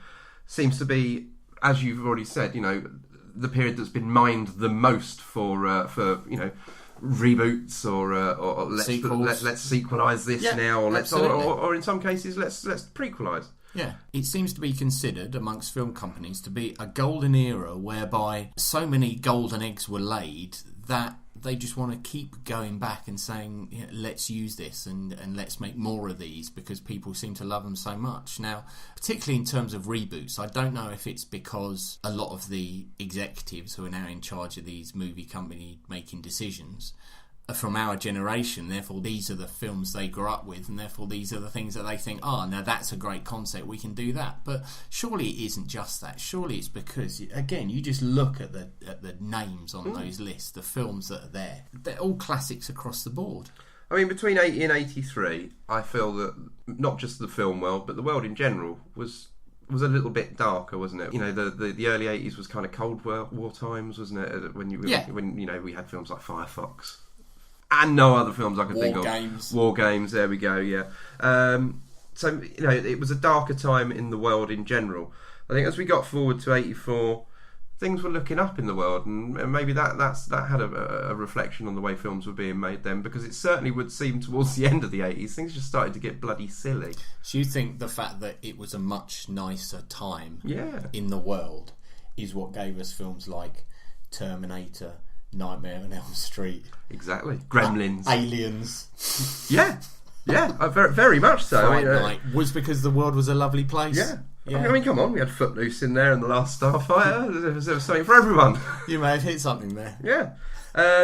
Speaker 2: seems to be, as you've already said, the period that's been mined the most for reboots or let's sequelize this now, or in some cases let's prequelize.
Speaker 1: Yeah, it seems to be considered amongst film companies to be a golden era whereby so many golden eggs were laid that they just want to keep going back and saying, let's use this and let's make more of these because people seem to love them so much. Now, particularly in terms of reboots, I don't know if it's because a lot of the executives who are now in charge of these movie company making decisions are from our generation, therefore these are the films they grew up with, and therefore these are the things that they think, now that's a great concept, we can do that. But surely it isn't just that. Surely it's because, again, you just look at the names on those lists, the films that are there. They're all classics across the board.
Speaker 2: I mean, between 80 and 83, I feel that not just the film world, but the world in general was a little bit darker, wasn't it? The early 80s was kind of Cold War times, wasn't it? When we had films like Firefox. And no other films I could think of. War Games, there we go, yeah. So, it was a darker time in the world in general. I think as we got forward to 84, things were looking up in the world, and maybe that had a reflection on the way films were being made then, because it certainly would seem towards the end of the 80s, things just started to get bloody silly.
Speaker 1: So you think the fact that it was a much nicer time in the world is what gave us films like Terminator, Nightmare on Elm Street,
Speaker 2: exactly, Gremlins,
Speaker 1: Aliens,
Speaker 2: very, very much so.
Speaker 1: Fright Night was because the world was a lovly place.
Speaker 2: I mean, come on, we had Footloose in there and The Last Starfighter. There was something for everyone.
Speaker 1: You may have hit something there.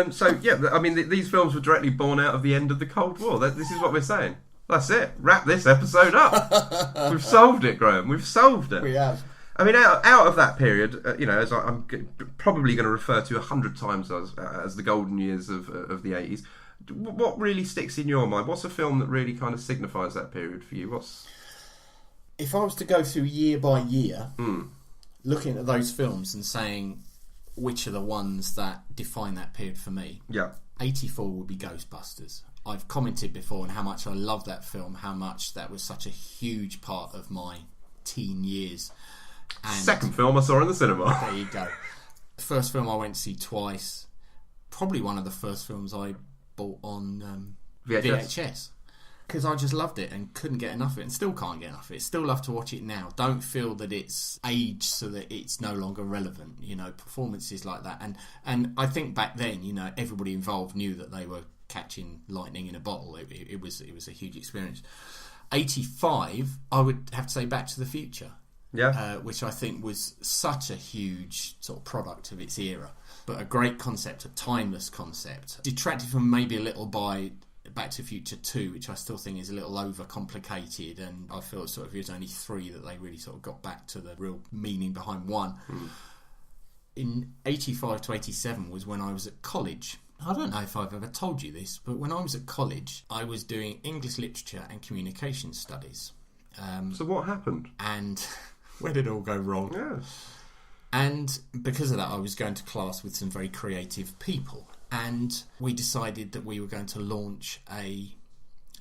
Speaker 2: These films were directly born out of the end of the Cold War. This is what we're saying. That's it. Wrap this episode up. We've solved it, Graham. We've solved it.
Speaker 1: We have.
Speaker 2: I mean, out of that period, as I'm probably going to refer to 100 times as the golden years of the 80s, what really sticks in your mind? What's a film that really kind of signifies that period for you?
Speaker 1: If I was to go through year by year, looking at those films and saying which are the ones that define that period for me, 84 would be Ghostbusters. I've commented before on how much I love that film, how much that was such a huge part of my teen years. And
Speaker 2: second film I saw in the cinema.
Speaker 1: There you go. The first film I went to see twice. Probably one of the first films I bought on VHS. Because I just loved it and couldn't get enough of it, and still can't get enough of it. Still love to watch it now. Don't feel that it's aged so that it's no longer relevant. Performances like that. And I think back then, everybody involved knew that they were catching lightning in a bottle. It was a huge experience. 85, I would have to say Back to the Future. Which I think was such a huge sort of product of its era, but a great concept, a timeless concept. Detracted from maybe a little by Back to the Future 2, which I still think is a little overcomplicated, and I feel sort of it was only 3 that they really sort of got back to the real meaning behind 1. In 85 to 87 was when I was at college. I don't know if I've ever told you this, but when I was at college, I was doing English literature and communication studies.
Speaker 2: So what happened?
Speaker 1: And where did it all go wrong? And because of that, I was going to class with some very creative people, and we decided that we were going to launch a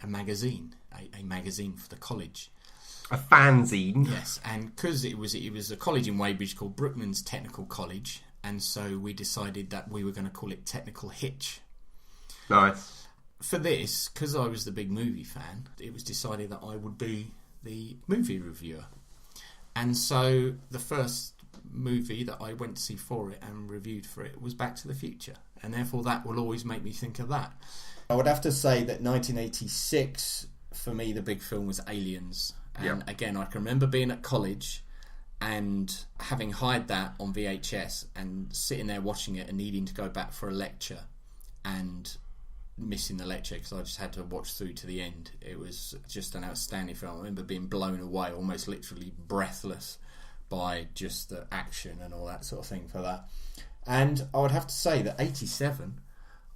Speaker 1: magazine, a magazine for the college.
Speaker 2: A fanzine?
Speaker 1: Yes, and because it was a college in Weybridge called Brookman's Technical College, and so we decided that we were going to call it Technical Hitch.
Speaker 2: Nice.
Speaker 1: For this, because I was the big movie fan, it was decided that I would be the movie reviewer. And so the first movie that I went to see for it and reviewed for it was Back to the Future, and therefore that will always make me think of that. I would have to say that 1986, for me, the big film was Aliens. And again, I can remember being at college and having hired that on VHS and sitting there watching it and needing to go back for a lecture and missing the lecture because I just had to watch through to the end. It was just an outstanding film. I remember being blown away, almost literally breathless by just the action and all that sort of thing for that. And I would have to say that 87,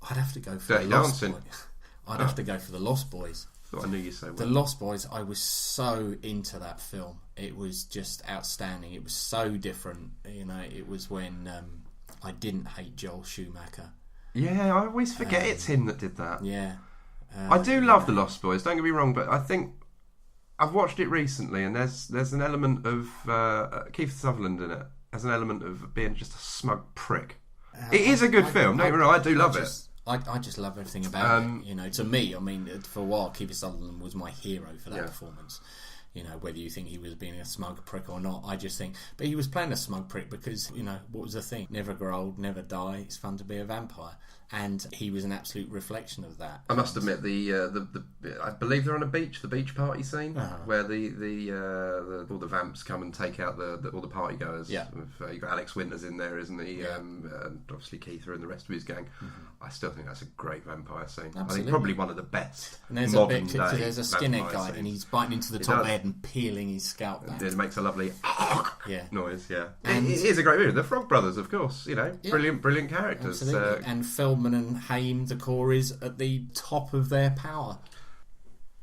Speaker 1: I'd have to go for
Speaker 2: Dirty
Speaker 1: the Lost
Speaker 2: Dancing.
Speaker 1: Boys. I'd have to go for the Lost Boys.
Speaker 2: I knew you'd say well.
Speaker 1: The Lost Boys, I was so into that film. It was just outstanding. It was so different. It was when I didn't hate Joel Schumacher.
Speaker 2: Yeah, I always forget it's him that did that.
Speaker 1: Yeah.
Speaker 2: I do love The Lost Boys, don't get me wrong, but I think I've watched it recently, and there's an element of Keith Sutherland in it. There's an element of being just a smug prick. It is a good film, don't get me wrong, I do love it.
Speaker 1: I just love everything about it. You know, to me, I mean, for a while, Keith Sutherland was my hero for that performance. You know, whether you think he was being a smug prick or not, I just think... But he was playing a smug prick because, you know, what was the thing? Never grow old, never die, it's fun to be a vampire. And he was an absolute reflection of that.
Speaker 2: I must admit, I believe they're on a beach, the beach party scene, where all the vamps come and take out all the party goers. Yeah. You've got Alex Winter's in there, isn't he? Yeah. And obviously Keitha and the rest of his gang. I still think that's a great vampire scene.
Speaker 1: Absolutely.
Speaker 2: I think probably one of the best.
Speaker 1: And there's
Speaker 2: modern
Speaker 1: there's a skinhead guy, and he's biting into the top head and peeling his scalp back.
Speaker 2: It makes a lovely noise. Yeah,
Speaker 1: and
Speaker 2: it is a great movie. The Frog Brothers, of course, you know, brilliant characters.
Speaker 1: Absolutely. And Feldman and Haim, the core is at the top of their power.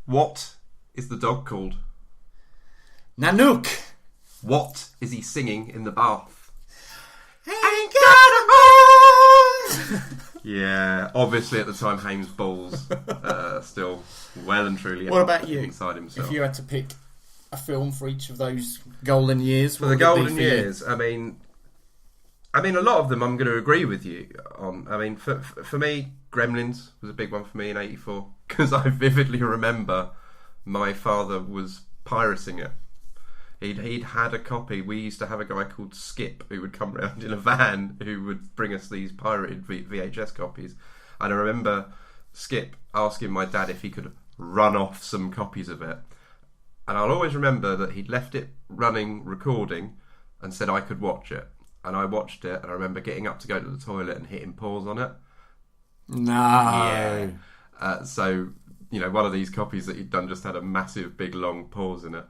Speaker 2: What is the dog called?
Speaker 1: Nanook.
Speaker 2: What is he singing in the bath?
Speaker 1: Ain't got a home.
Speaker 2: Yeah, obviously at the time Haim's balls still well and truly.
Speaker 1: What about you?
Speaker 2: Inside himself.
Speaker 1: If you had to pick a film for each of those golden years,
Speaker 2: for the golden years, I mean, a lot of them I'm going to agree with you on. I mean, for me, Gremlins was a big one for me in '84 because I vividly remember my father was pirating it. He'd had a copy. We used to have a guy called Skip who would come round in a van who would bring us these pirated VHS copies. And I remember Skip asking my dad if he could run off some copies of it. And I'll always remember that he'd left it running, recording, and said I could watch it. And I watched it, and I remember getting up to go to the toilet and hitting pause on it.
Speaker 1: No.
Speaker 2: Yeah. So, you know, one of these copies that he'd done just had a massive, big, long pause in it.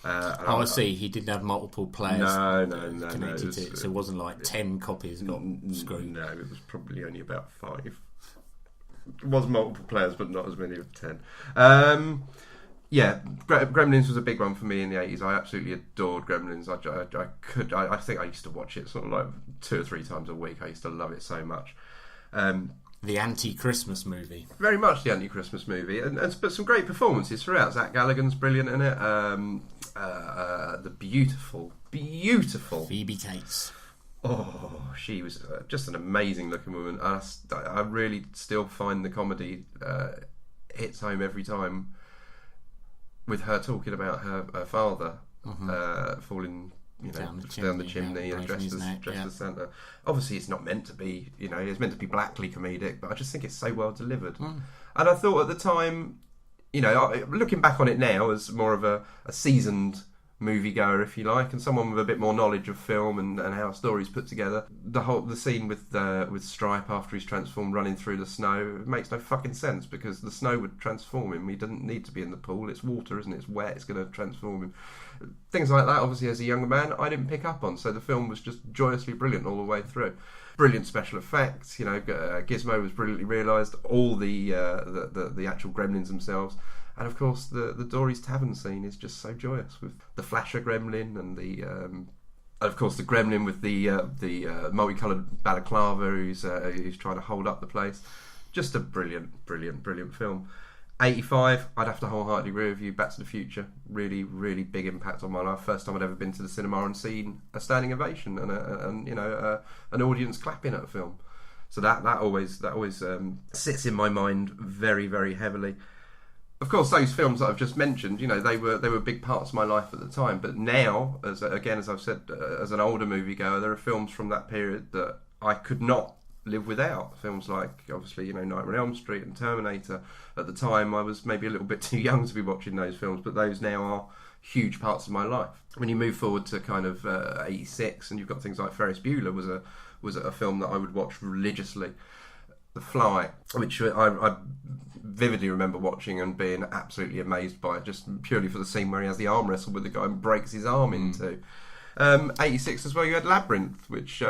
Speaker 1: I see. He didn't have multiple players connected to it, so it wasn't like 10 copies got screwed.
Speaker 2: No, it was probably only about 5. It was multiple players, but not as many as 10. Yeah, Gremlins was a big one for me in the 80s. I absolutely adored Gremlins. I think I used to watch it sort of like 2 or 3 times a week. I used to love it so much.
Speaker 1: The anti-Christmas movie.
Speaker 2: Very much the anti-Christmas movie, but some great performances throughout. Zach Galligan's brilliant in it. The beautiful
Speaker 1: Phoebe Cates.
Speaker 2: Oh, she was just an amazing looking woman. I really still find the comedy hits home every time with her talking about her father falling down the chimney and dressed as Santa. Obviously it's not meant to be, it's meant to be blackly comedic, but I just think it's so well delivered. And I thought at the time, looking back on it now as more of a seasoned moviegoer, if you like, and someone with a bit more knowledge of film and how stories put together, the scene with Stripe after he's transformed running through the snow, it makes no fucking sense because the snow would transform him. He doesn't need to be in the pool. It's water, isn't it? It's wet. It's going to transform him. Things like that, obviously, as a younger man, I didn't pick up on. So the film was just joyously brilliant all the way through. Brilliant special effects. Gizmo was brilliantly realised. All the actual gremlins themselves. And of course, the Dory's Tavern scene is just so joyous with the Flasher Gremlin and of course the Gremlin with the multicoloured balaclava who's trying to hold up the place. Just a brilliant film. 85, I'd have to wholeheartedly agree with you. Back to the Future, really, really big impact on my life. First time I'd ever been to the cinema and seen a standing ovation and an audience clapping at a film. So that always sits in my mind very, very heavily. Of course, those films that I've just mentioned, they were big parts of my life at the time. But now, as I've said, as an older moviegoer, there are films from that period that I could not live without. Films like, obviously, Nightmare on Elm Street and Terminator. At the time, I was maybe a little bit too young to be watching those films, but those now are huge parts of my life. When you move forward to kind of 86, and you've got things like Ferris Bueller was a film that I would watch religiously. The Fly, which I vividly remember watching and being absolutely amazed by, just purely for the scene where he has the arm wrestle with the guy and breaks his arm into. 86 as well, you had Labyrinth, which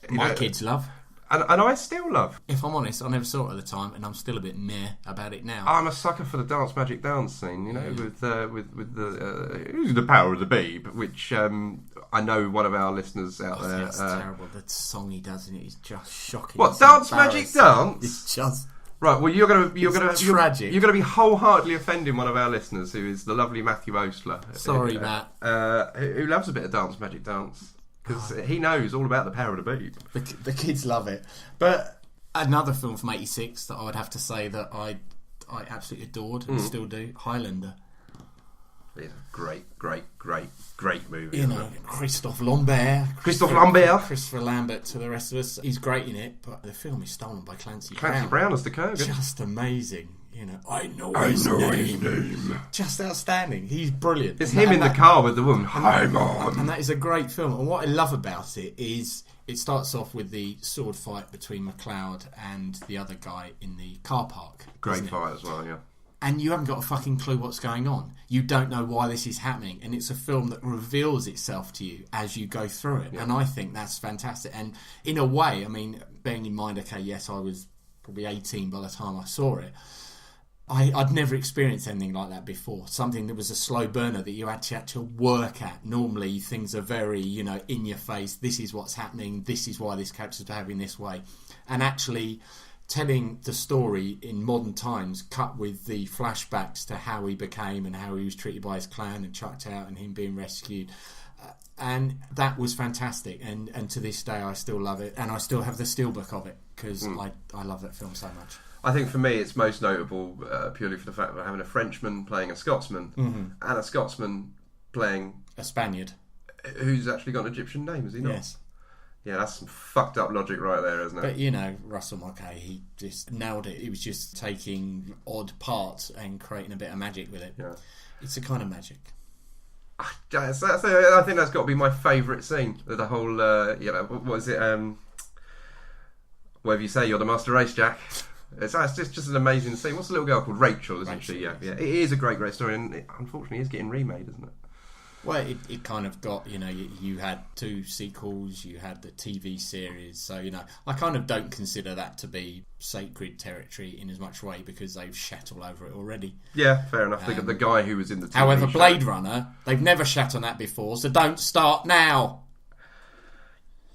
Speaker 1: my kids love.
Speaker 2: And I still love.
Speaker 1: If I'm honest, I never saw it at the time, and I'm still a bit meh about it now.
Speaker 2: I'm a sucker for the Dance Magic Dance scene, with the Power of the Babe, which I know one of our listeners out there.
Speaker 1: It's terrible. The song he does in it is just shocking.
Speaker 2: What,
Speaker 1: it's
Speaker 2: Dance Magic Dance?
Speaker 1: It's just
Speaker 2: right. Well, you're gonna
Speaker 1: tragic.
Speaker 2: You're gonna be wholeheartedly offending one of our listeners, who is the lovely Matthew Ostler.
Speaker 1: Sorry, Matt.
Speaker 2: Who loves a bit of Dance Magic Dance because he knows all about the power of the beat.
Speaker 1: The kids love it. But another film from '86 that I would have to say that I absolutely adored and still do, Highlander.
Speaker 2: It's a great movie.
Speaker 1: You know, Christopher Lambert, Christopher Lambert to the rest of us. He's great in it, but the film is stolen by Clancy
Speaker 2: Brown as the Kurgan.
Speaker 1: Just amazing. You know, I know his name. Just outstanding. He's brilliant.
Speaker 2: It's him in the car with the woman. Hi, Mom.
Speaker 1: And that is a great film. And what I love about it is it starts off with the sword fight between McLeod and the other guy in the car park.
Speaker 2: Great fight as well, yeah.
Speaker 1: And you haven't got a fucking clue what's going on. You don't know why this is happening. And it's a film that reveals itself to you as you go through it. Yeah. And I think that's fantastic. And in a way, I mean, bearing in mind, okay, yes, I was probably 18 by the time I saw it. I'd never experienced anything like that before. Something that was a slow burner that you actually had to work at. Normally, things are very, you know, in your face. This is what's happening. This is why this character's behaving this way. And actually telling the story in modern times, cut with the flashbacks to how he became and how he was treated by his clan and chucked out and him being rescued. And that was fantastic. And to this day, I still love it. And I still have the steelbook of it because I love that film so much.
Speaker 2: I think for me it's most notable purely for the fact that having a Frenchman playing a Scotsman and a Scotsman playing
Speaker 1: a Spaniard
Speaker 2: who's actually got an Egyptian name, is he not?
Speaker 1: Yes.
Speaker 2: Yeah, that's some fucked up logic right there, isn't it?
Speaker 1: But, you know, Russell Mulcahy, he just nailed it. He was just taking odd parts and creating a bit of magic with it. Yeah. It's a kind of magic.
Speaker 2: I think that's got to be my favourite scene of the whole, you know, what is it? Whatever you say, you're the master race, Jack. It's just an amazing scene. What's the little girl called? Rachel, isn't she? Yeah. It is a great story, and it, unfortunately, is getting remade, isn't it?
Speaker 1: Well, it kind of got, you know, you had 2 sequels, you had the TV series, so, you know, I kind of don't consider that to be sacred territory in as much way because they've shat all over it already.
Speaker 2: Yeah, fair enough. The guy who was in the TV
Speaker 1: however,
Speaker 2: show.
Speaker 1: Blade Runner, they've never shat on that before, so don't start now.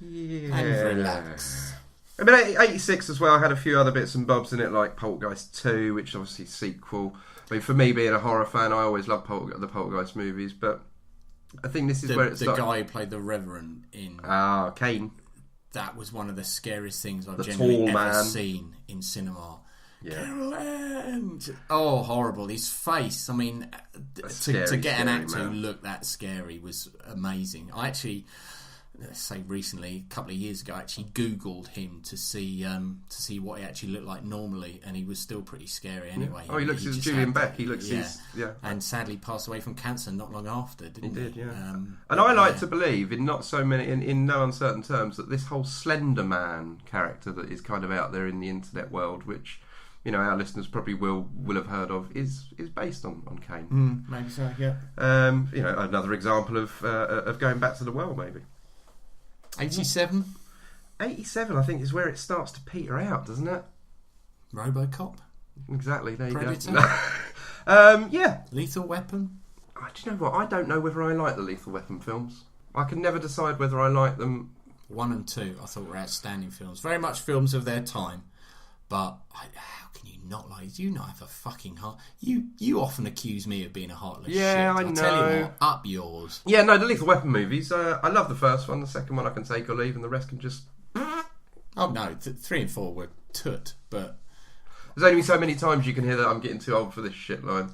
Speaker 2: Yeah.
Speaker 1: And relax.
Speaker 2: I mean, 86 as well had a few other bits and bobs in it, like Poltergeist 2, which is obviously a sequel. I mean, for me, being a horror fan, I always loved the Poltergeist movies, but I think this is where it started.
Speaker 1: The guy who played the Reverend in...
Speaker 2: Kane.
Speaker 1: That was one of the scariest things I've genuinely ever seen in cinema.
Speaker 2: Yeah.
Speaker 1: Carol Ann! Oh, horrible. His face, I mean, to get an actor who looked that scary was amazing. I actually... Let's say recently, a couple of years ago, I actually Googled him to see what he actually looked like normally, and he was still pretty scary anyway.
Speaker 2: Oh, he looks as Julian Beck. He looks
Speaker 1: and sadly passed away from cancer not long after, didn't he?
Speaker 2: He did, yeah. And I like to believe, in not so many, in no uncertain terms, that this whole Slender Man character that is kind of out there in the internet world, which, you know, our listeners probably will have heard of, is based on Kane.
Speaker 1: Maybe so, yeah.
Speaker 2: You know, another example of going back to the well, maybe.
Speaker 1: 87?
Speaker 2: 87, I think, is where it starts to peter out, doesn't it?
Speaker 1: RoboCop?
Speaker 2: Exactly, there
Speaker 1: Predator?
Speaker 2: you go. Yeah.
Speaker 1: Lethal Weapon?
Speaker 2: Do you know what? I don't know whether I like the Lethal Weapon films. I can never decide whether I like them.
Speaker 1: 1 and 2, I thought were outstanding films. Very much films of their time. But how can you not like? You not have a fucking heart. You often accuse me of being a heartless shit.
Speaker 2: I know.
Speaker 1: I'll tell you what, up yours.
Speaker 2: Yeah, no, the Lethal Weapon movies. I love the first one. The second one I can take or leave, and the rest can just.
Speaker 1: Oh no, 3 and 4 were toot. But
Speaker 2: there's only so many times you can hear that I'm getting too old for this shit line,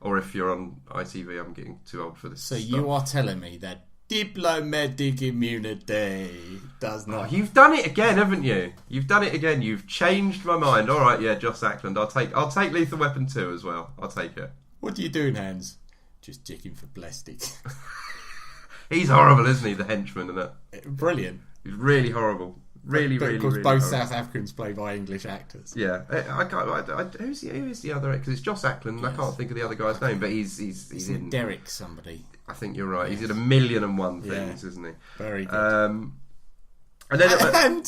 Speaker 2: or if you're on ITV, I'm getting too old for this.
Speaker 1: So
Speaker 2: stuff.
Speaker 1: You are telling me that diplomatic immunity does not.
Speaker 2: Oh, you've done it again, haven't you? You've done it again. You've changed my mind. All right, yeah, Joss Ackland. I'll take Lethal Weapon 2 as well. I'll take it.
Speaker 1: What are you doing, Hans? Just checking for plastic.
Speaker 2: He's horrible, isn't he? The henchman and that.
Speaker 1: Brilliant.
Speaker 2: He's really horrible. Really.
Speaker 1: Of course,
Speaker 2: really
Speaker 1: both
Speaker 2: horrible.
Speaker 1: South Africans played by English actors.
Speaker 2: Yeah, who's the other? Because it's Joss Ackland. Yes. I can't think of the other guy's name, but he's in
Speaker 1: Derek somebody.
Speaker 2: I think you're right. Yes. He's in 1,000,001 things, isn't he?
Speaker 1: Very good.
Speaker 2: And then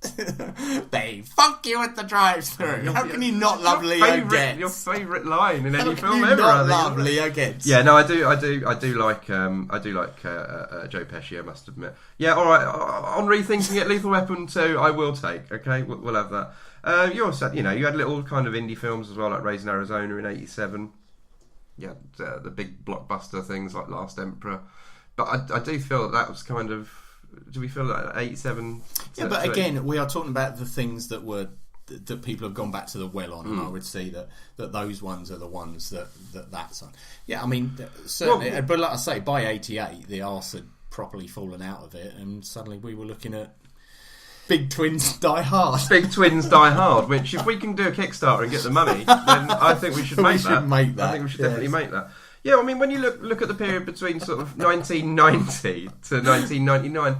Speaker 1: They fuck you at the drive-thru. How can you not love Leo Getz?
Speaker 2: Your favourite line in any film
Speaker 1: ever.
Speaker 2: Not
Speaker 1: love Leo Getz.
Speaker 2: Yeah, no, I do like Joe Pesci. I must admit. Yeah, all right. On rethinking it, Lethal Weapon 2, I will take. Okay, we'll have that. You also, you had little kind of indie films as well, like Raising Arizona in '87. Yeah, the big blockbuster things like Last Emperor. But I do feel that was kind of. Do we feel like 87?
Speaker 1: Yeah, but again, we are talking about the things that people have gone back to the well on, and I would say that those ones are the ones that's on. Yeah, I mean, certainly. Well, but like I say, by '88, the arse had properly fallen out of it, and suddenly we were looking at Big Twins Die Hard.
Speaker 2: Big Twins Die Hard, which if we can do a Kickstarter and get the money, then I think we should make that. I think we should definitely make that. Yeah, I mean, when you look at the period between sort of 1990 to 1999,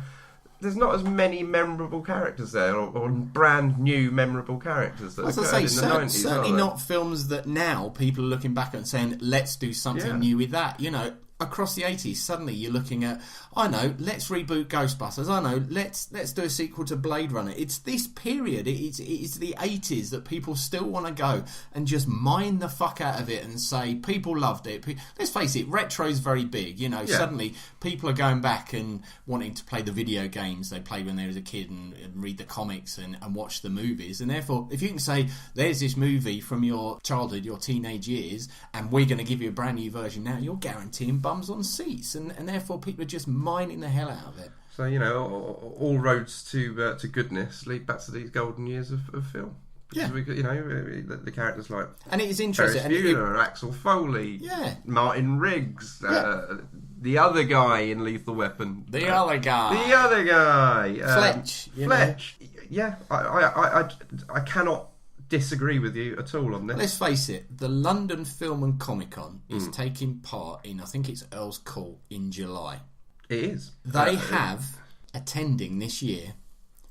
Speaker 2: there's not as many memorable characters there, or brand new memorable characters that occurred in the 90s.
Speaker 1: Certainly not films that now people are looking back and saying, let's do something new with that. Across the 80s, suddenly you're looking at, I know, let's reboot Ghostbusters. I know, let's do a sequel to Blade Runner. It's this period, it's the 80s that people still want to go and just mine the fuck out of it and say, people loved it. Let's face it, retro's very big. Suddenly people are going back and wanting to play the video games they played when they was a kid and read the comics and watch the movies. And therefore, if you can say, there's this movie from your childhood, your teenage years, and we're going to give you a brand new version now, you're guaranteeing bums on seats, and therefore people are just mining the hell out of it.
Speaker 2: So all roads to goodness lead back to these golden years of film. Because we, the characters like,
Speaker 1: and it is interesting.
Speaker 2: Ferris Bueller, Axel Foley, Martin Riggs, the other guy in Lethal Weapon,
Speaker 1: the other guy,
Speaker 2: Fletch. Fletch. Yeah, I cannot disagree with you at all on this.
Speaker 1: Let's face it, the London Film and Comic Con is taking part in, I think it's Earl's Court in July.
Speaker 2: It is.
Speaker 1: They have attending this year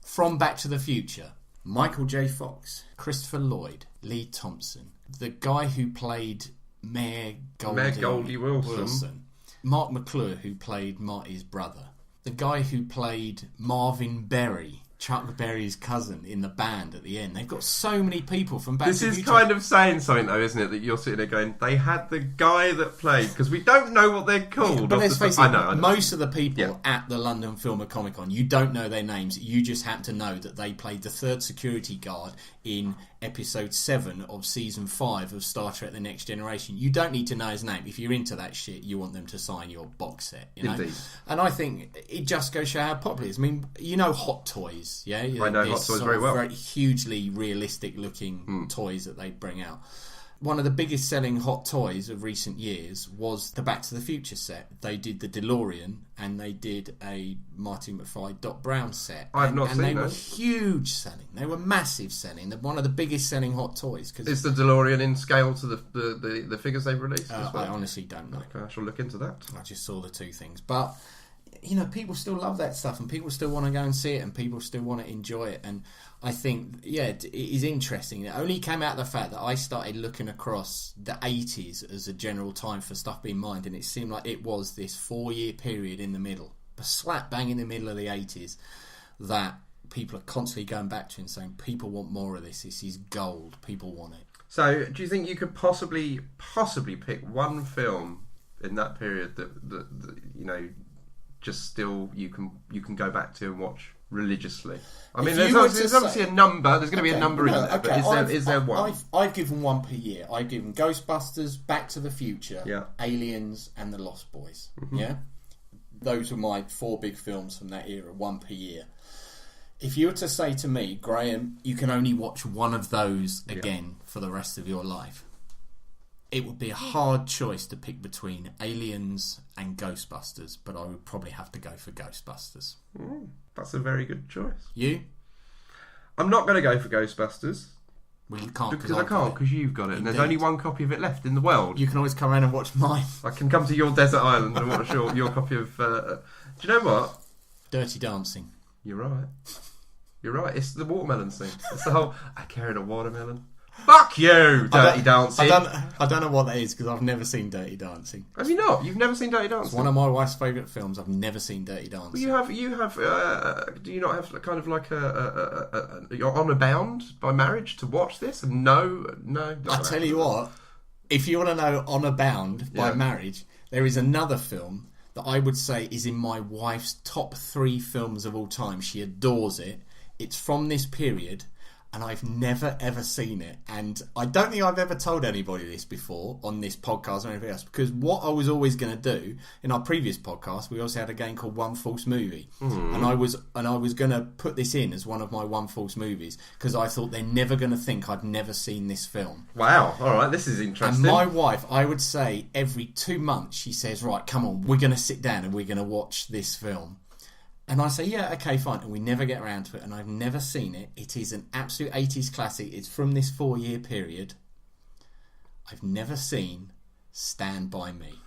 Speaker 1: from Back to the Future Michael J. Fox, Christopher Lloyd, Lee Thompson, the guy who played Mayor Goldie Wilson, Mark McClure, who played Marty's brother, the guy who played Marvin Berry, Chuck Berry's cousin, in the band at the end. They've got so many people from Back to the Future. This is
Speaker 2: kind of saying something, though, isn't it? That you're sitting there going, they had the guy that played, because we don't know what they're called.
Speaker 1: Yeah, but let's face it, I know. Most of the people at the London Film and Comic Con, you don't know their names. You just happen to know that they played the third security guard in episode 7 of season 5 of Star Trek The Next Generation. You don't need to know his name. If you're into that shit, you want them to sign your box set. Indeed. And I think it just goes to show how popular it is. I mean, Hot Toys, yeah?
Speaker 2: I know Hot Toys very well.
Speaker 1: Very hugely realistic looking toys that they bring out. One of the biggest selling hot toys of recent years was the Back to the Future set. They did the DeLorean and they did a Marty McFly Doc Brown set.
Speaker 2: I've not seen
Speaker 1: those. And
Speaker 2: they
Speaker 1: were huge selling. They were massive selling. They're one of the biggest selling hot toys.
Speaker 2: Is the DeLorean in scale to the figures they've released as well?
Speaker 1: I honestly don't know.
Speaker 2: Okay, I shall look into that.
Speaker 1: I just saw the two things. But people still love that stuff and people still want to go and see it and people still want to enjoy it. And I think, it is interesting. It only came out of the fact that I started looking across the 80s as a general time for stuff being mined, and it seemed like it was this 4-year period in the middle, slap bang in the middle of the 80s, that people are constantly going back to and saying, people want more of this. This is gold. People want it.
Speaker 2: So, do you think you could possibly pick one film in that period that just still you can go back to and watch religiously? I mean, there's obviously a number. There's going to be a number in there.
Speaker 1: Okay.
Speaker 2: But is there one?
Speaker 1: I've given one per year. I've given Ghostbusters, Back to the Future, Aliens, and The Lost Boys. Mm-hmm. Yeah, those were my 4 big films from that era. One per year. If you were to say to me, Graham, you can only watch one of those again for the rest of your life, it would be a hard choice to pick between Aliens and Ghostbusters, but I would probably have to go for Ghostbusters.
Speaker 2: That's a very good choice.
Speaker 1: You?
Speaker 2: I'm not going to go for Ghostbusters.
Speaker 1: Well, you can't.
Speaker 2: Because I can't, because you've got it. And there's only one copy of it left in the world.
Speaker 1: You can always come around and watch mine.
Speaker 2: I can come to your desert island and watch your copy of... do you know what?
Speaker 1: Dirty Dancing.
Speaker 2: You're right. It's the watermelon scene. It's the whole, I carried a watermelon Fuck you, Dirty Dancing.
Speaker 1: I don't know what that is because I've never seen Dirty Dancing.
Speaker 2: Have you not? You've never seen Dirty Dancing?
Speaker 1: It's one of my wife's favourite films. I've never seen Dirty Dancing.
Speaker 2: Well, you have. Do you not have kind of like you're honour bound by marriage to watch this? And no.
Speaker 1: I tell you what, if you want to know honour bound by marriage, there is another film that I would say is in my wife's top 3 films of all time. She adores it. It's from this period. And I've never ever seen it, and I don't think I've ever told anybody this before on this podcast or anything else. Because what I was always going to do in our previous podcast, we also had a game called One False Movie, and I was going to put this in as one of my One False Movies because I thought they're never going to think I'd never seen this film.
Speaker 2: Wow! All right, this is interesting.
Speaker 1: And my wife, I would say every 2 months, she says, "Right, come on, we're going to sit down and we're going to watch this film." And I say, yeah, okay, fine. And we never get around to it. And I've never seen it. It is an absolute 80s classic. It's from this 4-year period. I've never seen Stand By Me.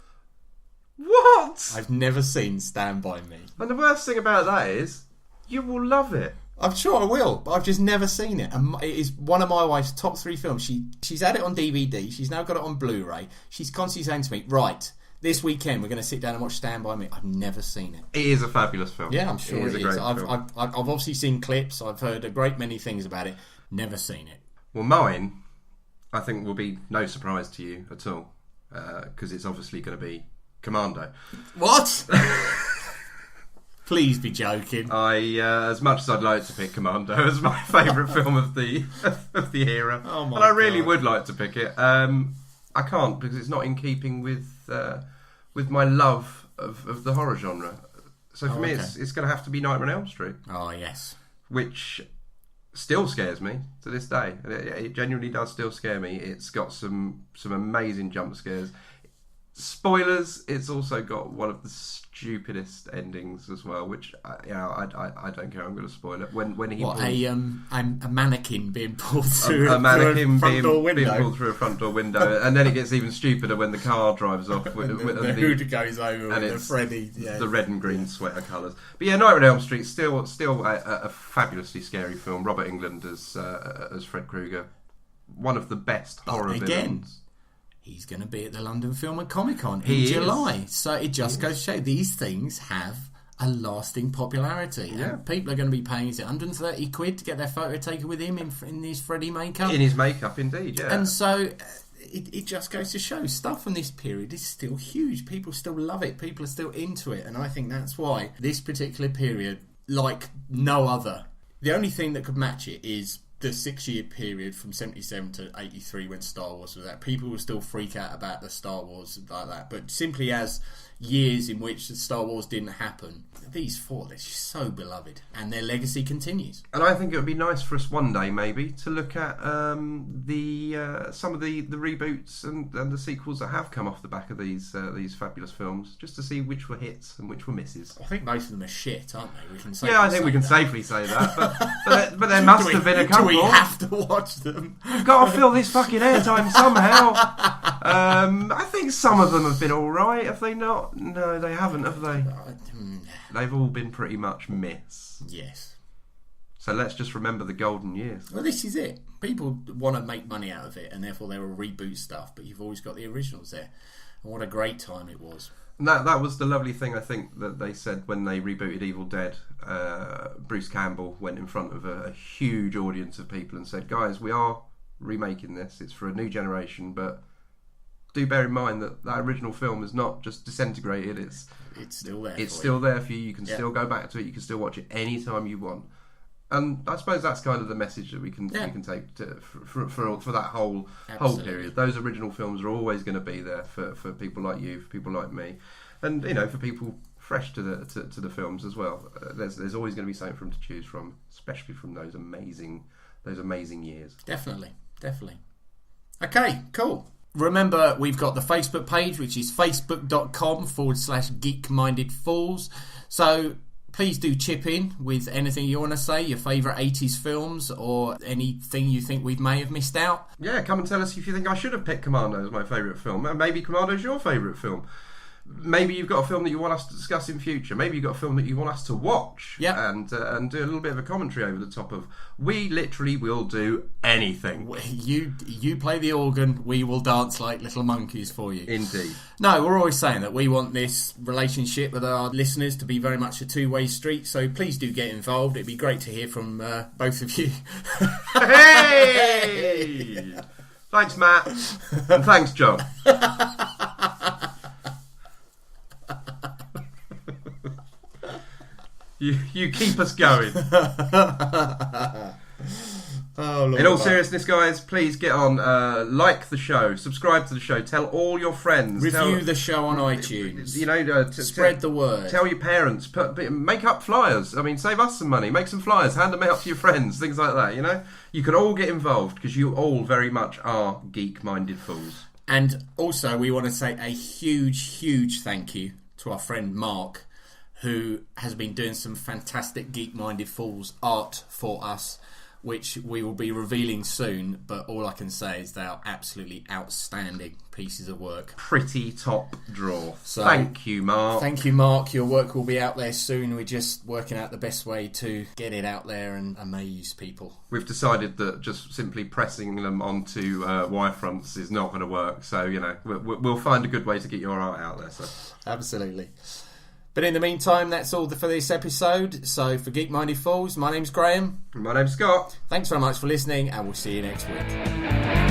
Speaker 2: What?
Speaker 1: I've never seen Stand By Me.
Speaker 2: And the worst thing about that is, you will love it.
Speaker 1: I'm sure I will, but I've just never seen it. And it is one of my wife's top 3 films. She's had it on DVD. She's now got it on Blu-ray. She's constantly saying to me, right, this weekend we're going to sit down and watch Stand By Me. I've never seen it.
Speaker 2: It is a fabulous film.
Speaker 1: Yeah, I'm sure it is.
Speaker 2: A great
Speaker 1: I've
Speaker 2: film.
Speaker 1: I've obviously seen clips. I've heard a great many things about it. Never seen it.
Speaker 2: Well, mine, I think, will be no surprise to you at all, because it's obviously going to be Commando.
Speaker 1: What? Please be joking.
Speaker 2: As much as I'd like to pick Commando as my favourite film of the era,
Speaker 1: Oh my
Speaker 2: and I really
Speaker 1: God.
Speaker 2: would like to pick it, I can't because it's not in keeping with my love of the horror genre. So for me,
Speaker 1: okay.
Speaker 2: it's going to have to be Nightmare on Elm Street,
Speaker 1: Oh, yes.
Speaker 2: which still scares me to this day. It genuinely does still scare me. It's got some amazing jump scares. Spoilers, it's also got one of the stupidest endings as well, which I don't care. I'm going to spoil it. When he
Speaker 1: What,
Speaker 2: pulls,
Speaker 1: a mannequin being pulled through
Speaker 2: a mannequin
Speaker 1: front door window.
Speaker 2: being pulled through a front door window, and then it gets even stupider when the car drives off with
Speaker 1: the hood goes over
Speaker 2: and
Speaker 1: with the
Speaker 2: it's
Speaker 1: Freddy. Yeah.
Speaker 2: the red and green sweater colours. But yeah, Nightmare on Elm Street still a fabulously scary film. Robert Englund as Fred Krueger, one of the best horror villains.
Speaker 1: He's going to be at the London Film and Comic-Con in
Speaker 2: He is.
Speaker 1: July. So it just goes to show these things have a lasting popularity.
Speaker 2: Yeah.
Speaker 1: And people are going to be paying, is it 130 quid to get their photo taken with him in his Freddy makeup?
Speaker 2: In his makeup, indeed, yeah.
Speaker 1: And so it just goes to show stuff from this period is still huge. People still love it. People are still into it. And I think that's why this particular period, like no other, the only thing that could match it is the 6-year period from 77 to 83 when Star Wars was out. People will still freak out about the Star Wars like that. But simply as years in which the Star Wars didn't happen, these 4, they're just so beloved. And their legacy continues.
Speaker 2: And I think it would be nice for us one day, maybe, to look at some of the reboots and the sequels that have come off the back of these fabulous films, just to see which were hits and which were misses.
Speaker 1: I think most of them are shit, aren't they? We can
Speaker 2: Yeah, I think we can safely say that. But there must have been a couple.
Speaker 1: Do we have to watch them?
Speaker 2: We've got to fill this fucking airtime somehow. I think some of them have been all right. Have they not? No, they haven't, have they? They've all been pretty much miss.
Speaker 1: Yes.
Speaker 2: So let's just remember the golden years.
Speaker 1: Well, this is it. People want to make money out of it, and therefore they will reboot stuff, but you've always got the originals there. And what a great time it was.
Speaker 2: And that was the lovely thing, I think, that they said when they rebooted Evil Dead. Bruce Campbell went in front of a huge audience of people and said, guys, we are remaking this. It's for a new generation, but do bear in mind that original film is not just disintegrated. It's
Speaker 1: still there.
Speaker 2: It's still there for you. You can still go back to it. You can still watch it anytime you want. And I suppose that's kind of the message that we can take for that whole period. Those original films are always going to be there for people like you, for people like me, and for people fresh to the films as well. There's always going to be something for them to choose from, especially from those amazing years.
Speaker 1: Definitely. Okay, cool. Remember, we've got the Facebook page, which is facebook.com/Geek-Minded Fools. So please do chip in with anything you want to say, your favourite 80s films, or anything you think we may have missed out.
Speaker 2: Yeah, come and tell us if you think I should have picked Commando as my favourite film. Maybe Commando's your favourite film. maybe you've got a film that you want us to discuss in future. Maybe you've got a film that you want us to watch.
Speaker 1: Yeah.
Speaker 2: And do a little bit of a commentary over the top of. We literally will do anything.
Speaker 1: You play the organ, we will dance like little monkeys for you.
Speaker 2: Indeed.
Speaker 1: No, we're always saying that we want this relationship with our listeners to be very much a two-way street, so please do get involved. It'd be great to hear from both of you.
Speaker 2: Hey! Thanks, Matt. And thanks, John. You keep us going.
Speaker 1: Oh, Lord.
Speaker 2: In all seriousness, guys, please get on, like the show, subscribe to the show, tell all your friends.
Speaker 1: Review the show on iTunes.
Speaker 2: You know,
Speaker 1: spread the word.
Speaker 2: Tell your parents. Make up flyers. I mean, save us some money. Make some flyers. Hand them out to your friends. Things like that, you know. You can all get involved because you all very much are geek-minded fools.
Speaker 1: And also, we want to say a huge, huge thank you to our friend Mark, who has been doing some fantastic Geek-Minded Fools art for us, which we will be revealing soon, but all I can say is they are absolutely outstanding pieces of work.
Speaker 2: Pretty top draw.
Speaker 1: So,
Speaker 2: thank you, Mark.
Speaker 1: Thank you, Mark. Your work will be out there soon. We're just working out the best way to get it out there and amaze people. We've
Speaker 2: decided that just simply pressing them onto wirefronts is not going to work, so, you know, we'll find a good way to get your art out there. So.
Speaker 1: Absolutely. But in the meantime, that's all for this episode. So for Geek-Minded Fools, my name's Graham.
Speaker 2: My name's Scott.
Speaker 1: Thanks very much for listening, and we'll see you next week.